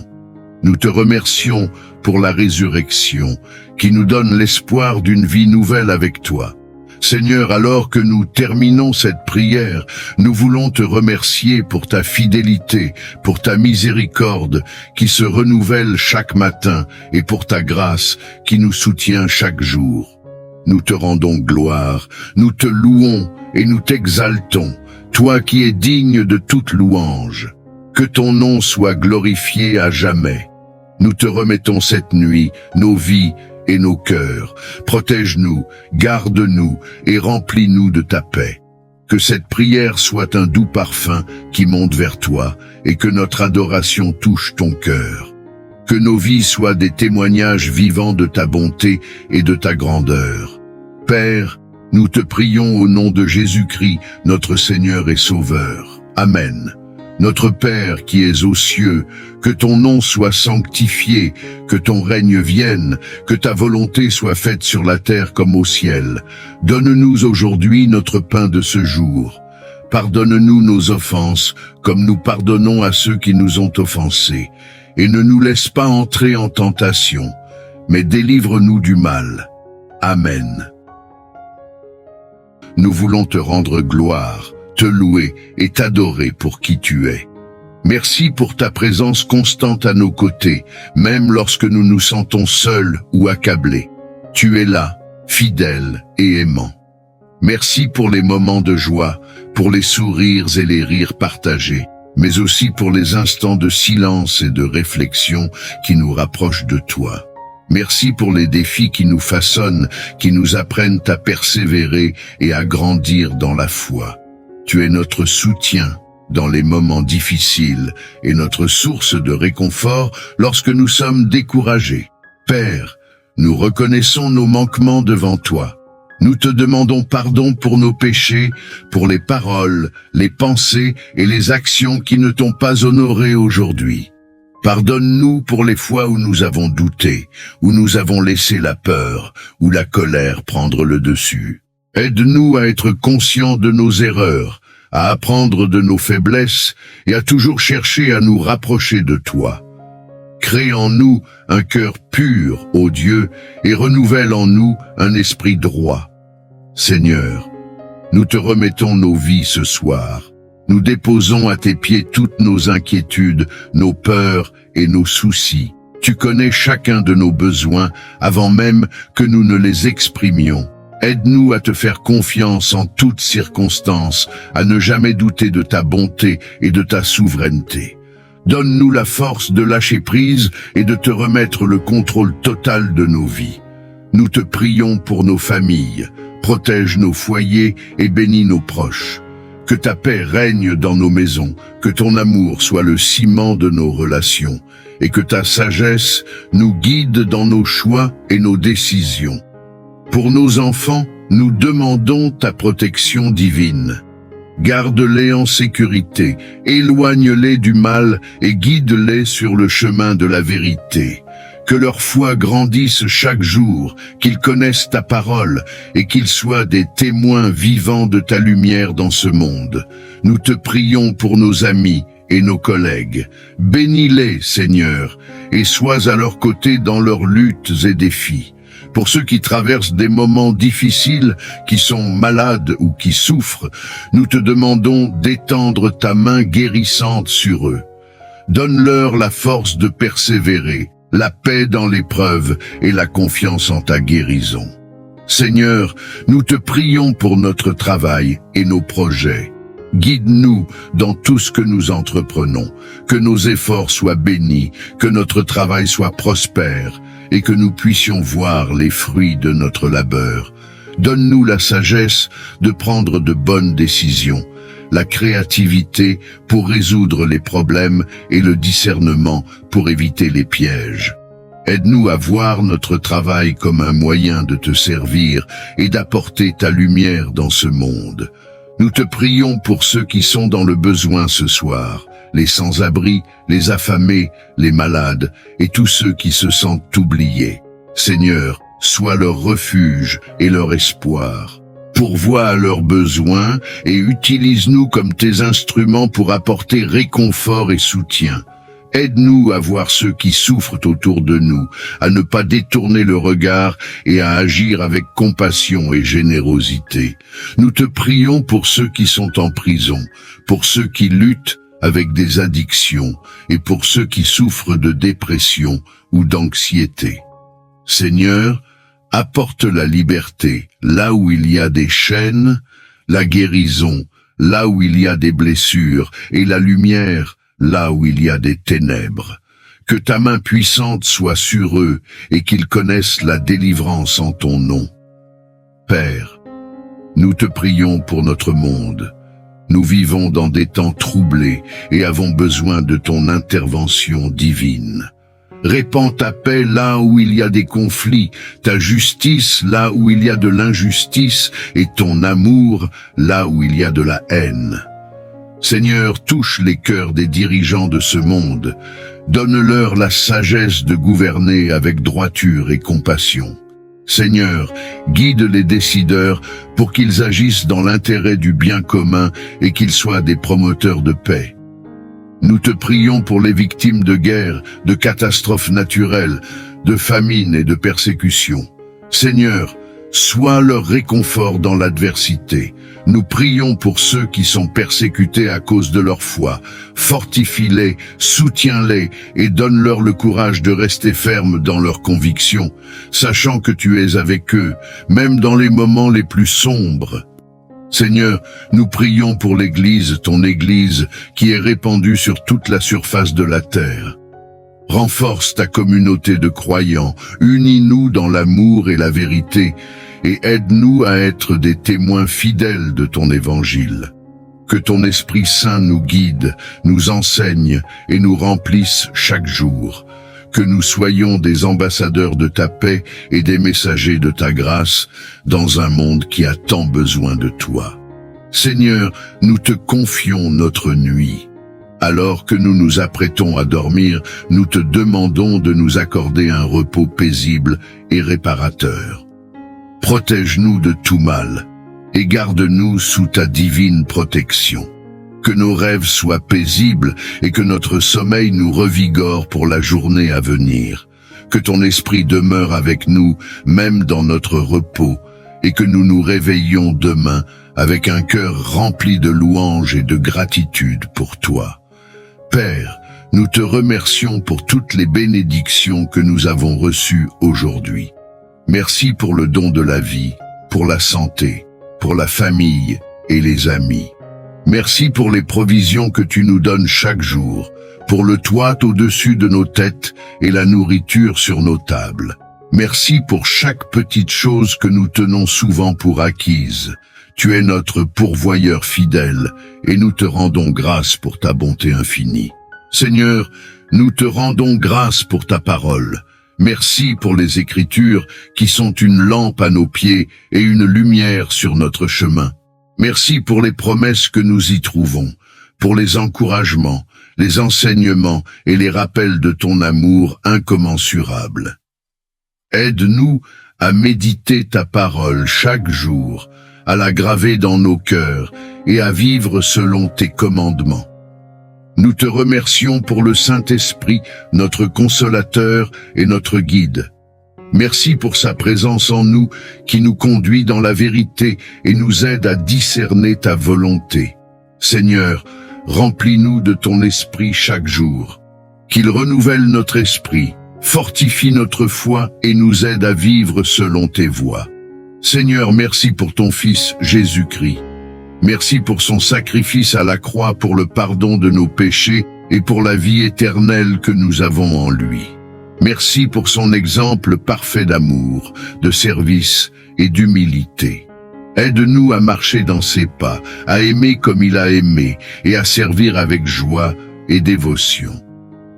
Nous te remercions pour la résurrection qui nous donne l'espoir d'une vie nouvelle avec toi. Seigneur, alors que nous terminons cette prière, nous voulons te remercier pour ta fidélité, pour ta miséricorde qui se renouvelle chaque matin et pour ta grâce qui nous soutient chaque jour. Nous te rendons gloire, nous te louons et nous t'exaltons, toi qui es digne de toute louange. Que ton nom soit glorifié à jamais. Nous te remettons cette nuit, nos vies et nos cœurs. Protège-nous, garde-nous et remplis-nous de ta paix. Que cette prière soit un doux parfum qui monte vers toi et que notre adoration touche ton cœur. Que nos vies soient des témoignages vivants de ta bonté et de ta grandeur. Père, nous te prions au nom de Jésus-Christ, notre Seigneur et Sauveur. Amen. Notre Père qui es aux cieux, que ton nom soit sanctifié, que ton règne vienne, que ta volonté soit faite sur la terre comme au ciel. Donne-nous aujourd'hui notre pain de ce jour. Pardonne-nous nos offenses, comme nous pardonnons à ceux qui nous ont offensés. Et ne nous laisse pas entrer en tentation, mais délivre-nous du mal. Amen. Nous voulons te rendre gloire, te louer et t'adorer pour qui tu es. Merci pour ta présence constante à nos côtés, même lorsque nous nous sentons seuls ou accablés. Tu es là, fidèle et aimant. Merci pour les moments de joie, pour les sourires et les rires partagés, mais aussi pour les instants de silence et de réflexion qui nous rapprochent de toi. Merci pour les défis qui nous façonnent, qui nous apprennent à persévérer et à grandir dans la foi. Tu es notre soutien dans les moments difficiles et notre source de réconfort lorsque nous sommes découragés. Père, nous reconnaissons nos manquements devant toi. Nous te demandons pardon pour nos péchés, pour les paroles, les pensées et les actions qui ne t'ont pas honoré aujourd'hui. Pardonne-nous pour les fois où nous avons douté, où nous avons laissé la peur ou la colère prendre le dessus. Aide-nous à être conscients de nos erreurs, à apprendre de nos faiblesses et à toujours chercher à nous rapprocher de toi. Crée en nous un cœur pur, ô Dieu, et renouvelle en nous un esprit droit. Seigneur, nous te remettons nos vies ce soir. Nous déposons à tes pieds toutes nos inquiétudes, nos peurs et nos soucis. Tu connais chacun de nos besoins avant même que nous ne les exprimions. Aide-nous à te faire confiance en toutes circonstances, à ne jamais douter de ta bonté et de ta souveraineté. Donne-nous la force de lâcher prise et de te remettre le contrôle total de nos vies. Nous te prions pour nos familles, protège nos foyers et bénis nos proches. Que ta paix règne dans nos maisons, que ton amour soit le ciment de nos relations, et que ta sagesse nous guide dans nos choix et nos décisions. Pour nos enfants, nous demandons ta protection divine. Garde-les en sécurité, éloigne-les du mal et guide-les sur le chemin de la vérité. Que leur foi grandisse chaque jour, qu'ils connaissent ta parole et qu'ils soient des témoins vivants de ta lumière dans ce monde. Nous te prions pour nos amis et nos collègues. Bénis-les, Seigneur, et sois à leur côté dans leurs luttes et défis. Pour ceux qui traversent des moments difficiles, qui sont malades ou qui souffrent, nous te demandons d'étendre ta main guérissante sur eux. Donne-leur la force de persévérer, la paix dans l'épreuve et la confiance en ta guérison. Seigneur, nous te prions pour notre travail et nos projets. Guide-nous dans tout ce que nous entreprenons, que nos efforts soient bénis, que notre travail soit prospère et que nous puissions voir les fruits de notre labeur. Donne-nous la sagesse de prendre de bonnes décisions, la créativité pour résoudre les problèmes et le discernement pour éviter les pièges. Aide-nous à voir notre travail comme un moyen de te servir et d'apporter ta lumière dans ce monde. Nous te prions pour ceux qui sont dans le besoin ce soir, les sans-abri, les affamés, les malades et tous ceux qui se sentent oubliés. Seigneur, sois leur refuge et leur espoir. Pourvois à leurs besoins et utilise-nous comme tes instruments pour apporter réconfort et soutien. Aide-nous à voir ceux qui souffrent autour de nous, à ne pas détourner le regard et à agir avec compassion et générosité. Nous te prions pour ceux qui sont en prison, pour ceux qui luttent avec des addictions et pour ceux qui souffrent de dépression ou d'anxiété. Seigneur, apporte la liberté là où il y a des chaînes, la guérison là où il y a des blessures et la lumière là où il y a des ténèbres. Que ta main puissante soit sur eux et qu'ils connaissent la délivrance en ton nom. Père, nous te prions pour notre monde. Nous vivons dans des temps troublés et avons besoin de ton intervention divine. Répands ta paix là où il y a des conflits, ta justice là où il y a de l'injustice et ton amour là où il y a de la haine. Seigneur, touche les cœurs des dirigeants de ce monde. Donne-leur la sagesse de gouverner avec droiture et compassion. Seigneur, guide les décideurs pour qu'ils agissent dans l'intérêt du bien commun et qu'ils soient des promoteurs de paix. Nous te prions pour les victimes de guerre, de catastrophes naturelles, de famine et de persécutions. Seigneur, sois leur réconfort dans l'adversité. Nous prions pour ceux qui sont persécutés à cause de leur foi. Fortifie-les, soutiens-les et donne-leur le courage de rester fermes dans leurs convictions, sachant que tu es avec eux, même dans les moments les plus sombres. Seigneur, nous prions pour l'Église, ton Église, qui est répandue sur toute la surface de la terre. Renforce ta communauté de croyants, unis-nous dans l'amour et la vérité, et aide-nous à être des témoins fidèles de ton évangile. Que ton Esprit Saint nous guide, nous enseigne et nous remplisse chaque jour. Que nous soyons des ambassadeurs de ta paix et des messagers de ta grâce dans un monde qui a tant besoin de toi. Seigneur, nous te confions notre nuit. Alors que nous nous apprêtons à dormir, nous te demandons de nous accorder un repos paisible et réparateur. Protège-nous de tout mal et garde-nous sous ta divine protection. Que nos rêves soient paisibles et que notre sommeil nous revigore pour la journée à venir. Que ton esprit demeure avec nous, même dans notre repos, et que nous nous réveillions demain avec un cœur rempli de louanges et de gratitude pour toi. Père, nous te remercions pour toutes les bénédictions que nous avons reçues aujourd'hui. Merci pour le don de la vie, pour la santé, pour la famille et les amis. Merci pour les provisions que tu nous donnes chaque jour, pour le toit au-dessus de nos têtes et la nourriture sur nos tables. Merci pour chaque petite chose que nous tenons souvent pour acquise. Tu es notre pourvoyeur fidèle et nous te rendons grâce pour ta bonté infinie. Seigneur, nous te rendons grâce pour ta parole. Merci pour les Écritures qui sont une lampe à nos pieds et une lumière sur notre chemin. Merci pour les promesses que nous y trouvons, pour les encouragements, les enseignements et les rappels de ton amour incommensurable. Aide-nous à méditer ta parole chaque jour, à la graver dans nos cœurs et à vivre selon tes commandements. Nous te remercions pour le Saint-Esprit, notre consolateur et notre guide. Merci pour sa présence en nous qui nous conduit dans la vérité et nous aide à discerner ta volonté. Seigneur, remplis-nous de ton esprit chaque jour. Qu'il renouvelle notre esprit, fortifie notre foi et nous aide à vivre selon tes voies. Seigneur, merci pour ton Fils Jésus-Christ. Merci pour son sacrifice à la croix pour le pardon de nos péchés et pour la vie éternelle que nous avons en lui. Merci pour son exemple parfait d'amour, de service et d'humilité. Aide-nous à marcher dans ses pas, à aimer comme il a aimé et à servir avec joie et dévotion.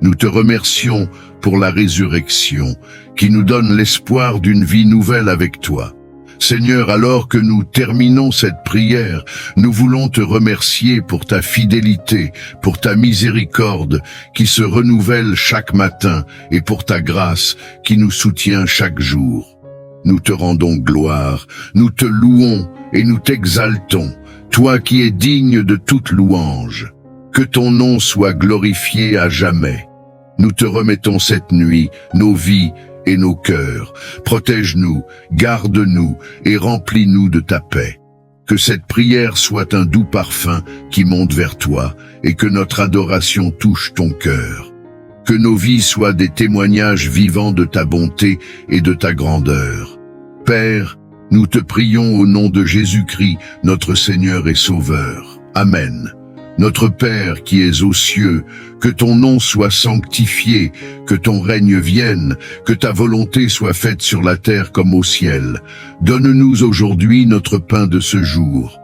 Nous te remercions pour la résurrection qui nous donne l'espoir d'une vie nouvelle avec toi. Seigneur, alors que nous terminons cette prière, nous voulons te remercier pour ta fidélité, pour ta miséricorde qui se renouvelle chaque matin et pour ta grâce qui nous soutient chaque jour. Nous te rendons gloire, nous te louons et nous t'exaltons, toi qui es digne de toute louange. Que ton nom soit glorifié à jamais. Nous te remettons cette nuit, nos vies et nos cœurs. Protège-nous, garde-nous et remplis-nous de ta paix. Que cette prière soit un doux parfum qui monte vers toi et que notre adoration touche ton cœur. Que nos vies soient des témoignages vivants de ta bonté et de ta grandeur. Père, nous te prions au nom de Jésus-Christ, notre Seigneur et Sauveur. Amen. Notre Père qui es aux cieux, que ton nom soit sanctifié, que ton règne vienne, que ta volonté soit faite sur la terre comme au ciel. Donne-nous aujourd'hui notre pain de ce jour.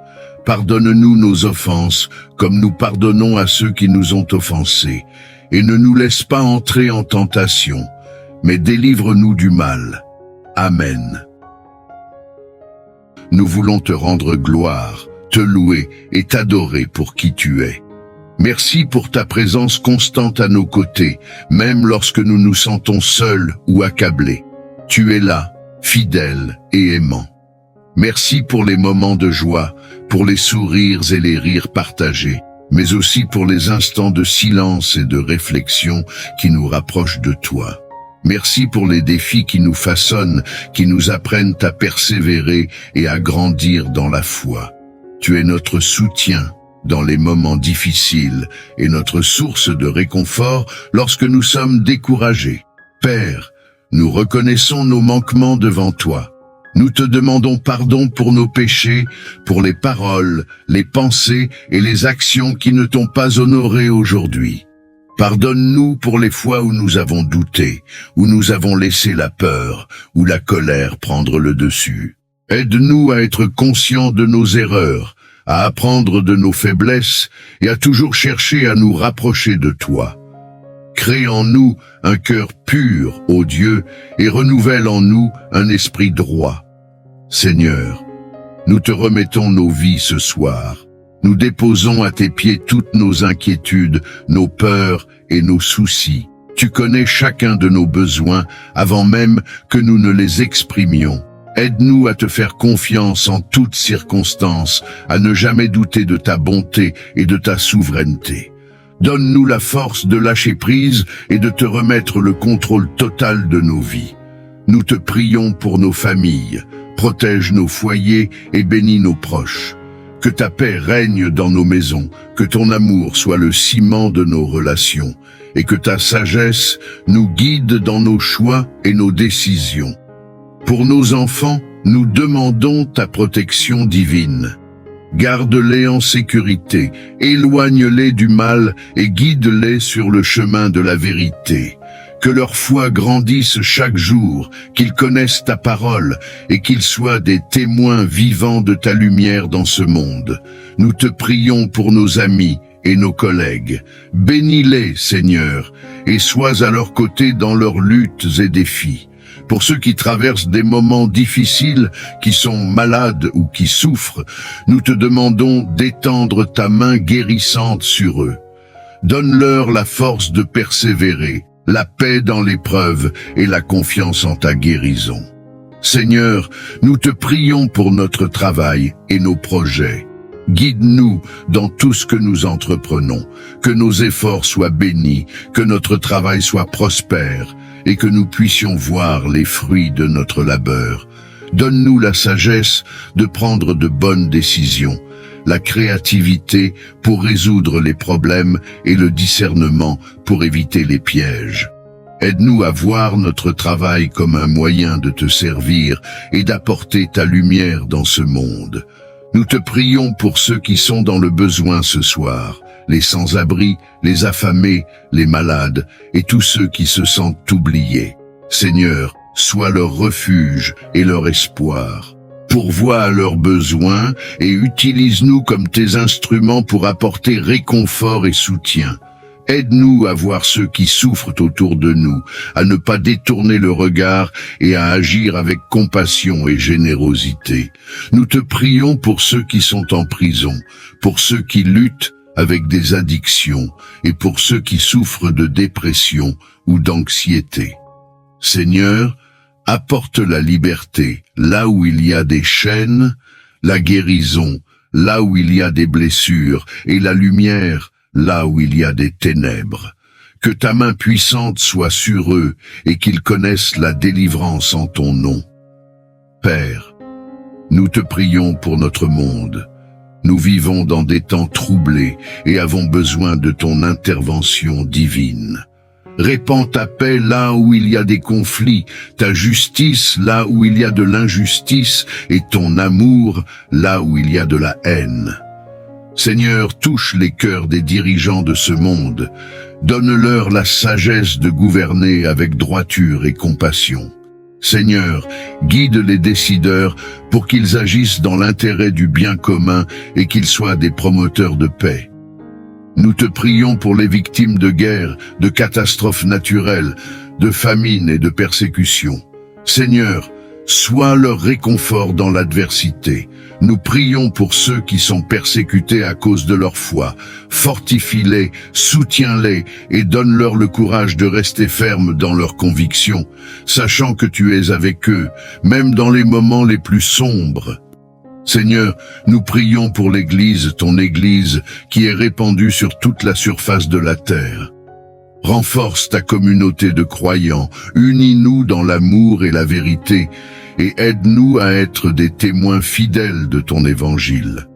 Pardonne-nous nos offenses, comme nous pardonnons à ceux qui nous ont offensés. Et ne nous laisse pas entrer en tentation, mais délivre-nous du mal. Amen. Nous voulons te rendre gloire, te louer et t'adorer pour qui tu es. Merci pour ta présence constante à nos côtés, même lorsque nous nous sentons seuls ou accablés. Tu es là, fidèle et aimant. Merci pour les moments de joie, pour les sourires et les rires partagés, mais aussi pour les instants de silence et de réflexion qui nous rapprochent de toi. Merci pour les défis qui nous façonnent, qui nous apprennent à persévérer et à grandir dans la foi. Tu es notre soutien dans les moments difficiles et notre source de réconfort lorsque nous sommes découragés. Père, nous reconnaissons nos manquements devant toi. Nous te demandons pardon pour nos péchés, pour les paroles, les pensées et les actions qui ne t'ont pas honoré aujourd'hui. Pardonne-nous pour les fois où nous avons douté, où nous avons laissé la peur ou la colère prendre le dessus. Aide-nous à être conscients de nos erreurs, à apprendre de nos faiblesses et à toujours chercher à nous rapprocher de toi. Crée en nous un cœur pur, ô Dieu, et renouvelle en nous un esprit droit. Seigneur, nous te remettons nos vies ce soir. Nous déposons à tes pieds toutes nos inquiétudes, nos peurs et nos soucis. Tu connais chacun de nos besoins avant même que nous ne les exprimions. Aide-nous à te faire confiance en toutes circonstances, à ne jamais douter de ta bonté et de ta souveraineté. Donne-nous la force de lâcher prise et de te remettre le contrôle total de nos vies. Nous te prions pour nos familles, protège nos foyers et bénis nos proches. Que ta paix règne dans nos maisons, que ton amour soit le ciment de nos relations, et que ta sagesse nous guide dans nos choix et nos décisions. Pour nos enfants, nous demandons ta protection divine. Garde-les en sécurité, éloigne-les du mal et guide-les sur le chemin de la vérité. Que leur foi grandisse chaque jour, qu'ils connaissent ta parole et qu'ils soient des témoins vivants de ta lumière dans ce monde. Nous te prions pour nos amis et nos collègues. Bénis-les, Seigneur, et sois à leur côté dans leurs luttes et défis. Pour ceux qui traversent des moments difficiles, qui sont malades ou qui souffrent, nous te demandons d'étendre ta main guérissante sur eux. Donne-leur la force de persévérer, la paix dans l'épreuve et la confiance en ta guérison. Seigneur, nous te prions pour notre travail et nos projets. Guide-nous dans tout ce que nous entreprenons, que nos efforts soient bénis, que notre travail soit prospère et que nous puissions voir les fruits de notre labeur. Donne-nous la sagesse de prendre de bonnes décisions, la créativité pour résoudre les problèmes et le discernement pour éviter les pièges. Aide-nous à voir notre travail comme un moyen de te servir et d'apporter ta lumière dans ce monde. Nous te prions pour ceux qui sont dans le besoin ce soir, les sans-abri, les affamés, les malades et tous ceux qui se sentent oubliés. Seigneur, sois leur refuge et leur espoir. Pourvois à leurs besoins et utilise-nous comme tes instruments pour apporter réconfort et soutien. Aide-nous à voir ceux qui souffrent autour de nous, à ne pas détourner le regard et à agir avec compassion et générosité. Nous te prions pour ceux qui sont en prison, pour ceux qui luttent avec des addictions et pour ceux qui souffrent de dépression ou d'anxiété. Seigneur, apporte la liberté là où il y a des chaînes, la guérison là où il y a des blessures et la lumière là où il y a des ténèbres. Que ta main puissante soit sur eux et qu'ils connaissent la délivrance en ton nom. Père, nous te prions pour notre monde. Nous vivons dans des temps troublés et avons besoin de ton intervention divine. Répands ta paix là où il y a des conflits, ta justice là où il y a de l'injustice et ton amour là où il y a de la haine. Seigneur, touche les cœurs des dirigeants de ce monde. Donne-leur la sagesse de gouverner avec droiture et compassion. Seigneur, guide les décideurs pour qu'ils agissent dans l'intérêt du bien commun et qu'ils soient des promoteurs de paix. Nous te prions pour les victimes de guerre, de catastrophes naturelles, de famine et de persécutions. Seigneur, sois leur réconfort dans l'adversité. Nous prions pour ceux qui sont persécutés à cause de leur foi. Fortifie-les, soutiens-les et donne-leur le courage de rester fermes dans leurs convictions, sachant que tu es avec eux, même dans les moments les plus sombres. Seigneur, nous prions pour l'Église, ton Église, qui est répandue sur toute la surface de la terre. Renforce ta communauté de croyants, unis-nous dans l'amour et la vérité, et aide-nous à être des témoins fidèles de ton évangile.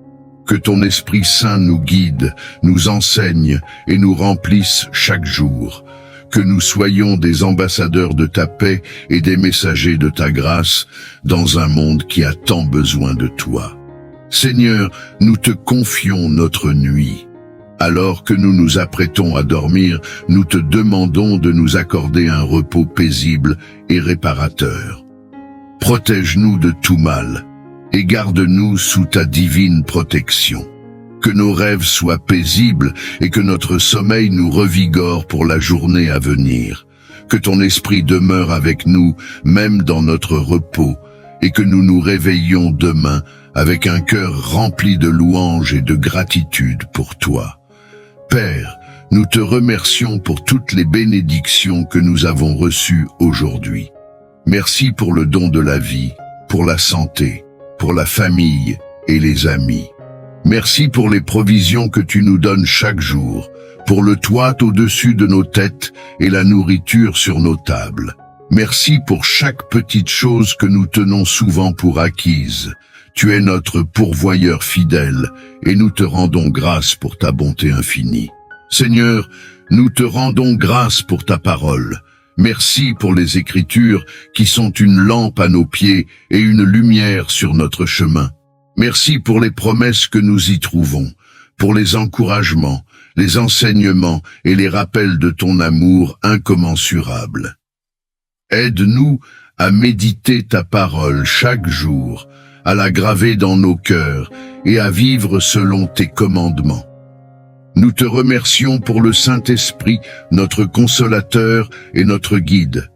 Que ton Esprit Saint nous guide, nous enseigne et nous remplisse chaque jour. Que nous soyons des ambassadeurs de ta paix et des messagers de ta grâce dans un monde qui a tant besoin de toi. Seigneur, nous te confions notre nuit. Alors que nous nous apprêtons à dormir, nous te demandons de nous accorder un repos paisible et réparateur. Protège-nous de tout mal et garde-nous sous ta divine protection. Que nos rêves soient paisibles et que notre sommeil nous revigore pour la journée à venir. Que ton esprit demeure avec nous, même dans notre repos, et que nous nous réveillions demain avec un cœur rempli de louanges et de gratitude pour toi. Père, nous te remercions pour toutes les bénédictions que nous avons reçues aujourd'hui. Merci pour le don de la vie, pour la santé, pour la famille et les amis. Merci pour les provisions que tu nous donnes chaque jour, pour le toit au-dessus de nos têtes et la nourriture sur nos tables. Merci pour chaque petite chose que nous tenons souvent pour acquise. Tu es notre pourvoyeur fidèle et nous te rendons grâce pour ta bonté infinie. Seigneur, nous te rendons grâce pour ta parole. Merci pour les Écritures qui sont une lampe à nos pieds et une lumière sur notre chemin. Merci pour les promesses que nous y trouvons, pour les encouragements, les enseignements et les rappels de ton amour incommensurable. Aide-nous à méditer ta parole chaque jour, à la graver dans nos cœurs et à vivre selon tes commandements. Nous te remercions pour le Saint-Esprit, notre consolateur et notre guide.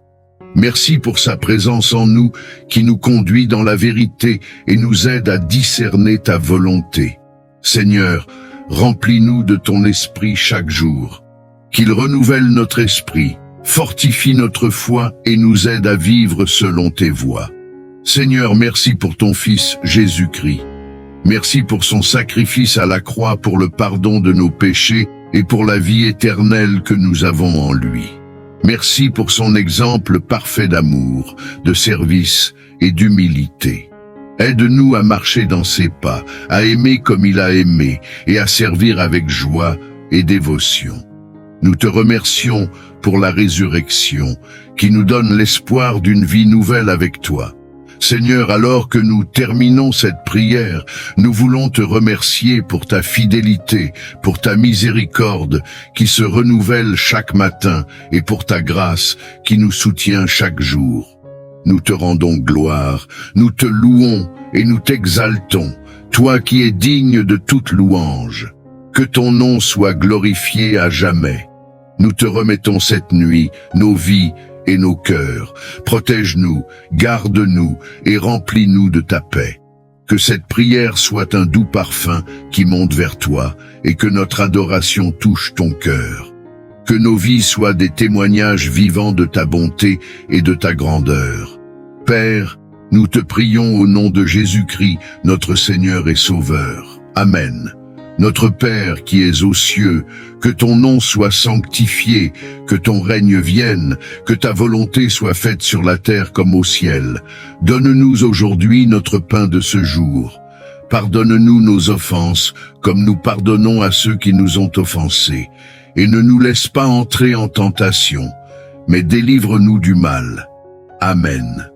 Merci pour sa présence en nous qui nous conduit dans la vérité et nous aide à discerner ta volonté. Seigneur, remplis-nous de ton esprit chaque jour. Qu'il renouvelle notre esprit, fortifie notre foi et nous aide à vivre selon tes voies. Seigneur, merci pour ton Fils Jésus-Christ. Merci pour son sacrifice à la croix pour le pardon de nos péchés et pour la vie éternelle que nous avons en lui. Merci pour son exemple parfait d'amour, de service et d'humilité. Aide-nous à marcher dans ses pas, à aimer comme il a aimé et à servir avec joie et dévotion. Nous te remercions pour la résurrection qui nous donne l'espoir d'une vie nouvelle avec toi. Seigneur, alors que nous terminons cette prière, nous voulons te remercier pour ta fidélité, pour ta miséricorde qui se renouvelle chaque matin et pour ta grâce qui nous soutient chaque jour. Nous te rendons gloire, nous te louons et nous t'exaltons, toi qui es digne de toute louange. Que ton nom soit glorifié à jamais. Nous te remettons cette nuit, nos vies et nos cœurs. Protège-nous, garde-nous et remplis-nous de ta paix. Que cette prière soit un doux parfum qui monte vers toi et que notre adoration touche ton cœur. Que nos vies soient des témoignages vivants de ta bonté et de ta grandeur. Père, nous te prions au nom de Jésus-Christ, notre Seigneur et Sauveur. Amen. Notre Père qui es aux cieux, que ton nom soit sanctifié, que ton règne vienne, que ta volonté soit faite sur la terre comme au ciel. Donne-nous aujourd'hui notre pain de ce jour. Pardonne-nous nos offenses, comme nous pardonnons à ceux qui nous ont offensés. Et ne nous laisse pas entrer en tentation, mais délivre-nous du mal. Amen.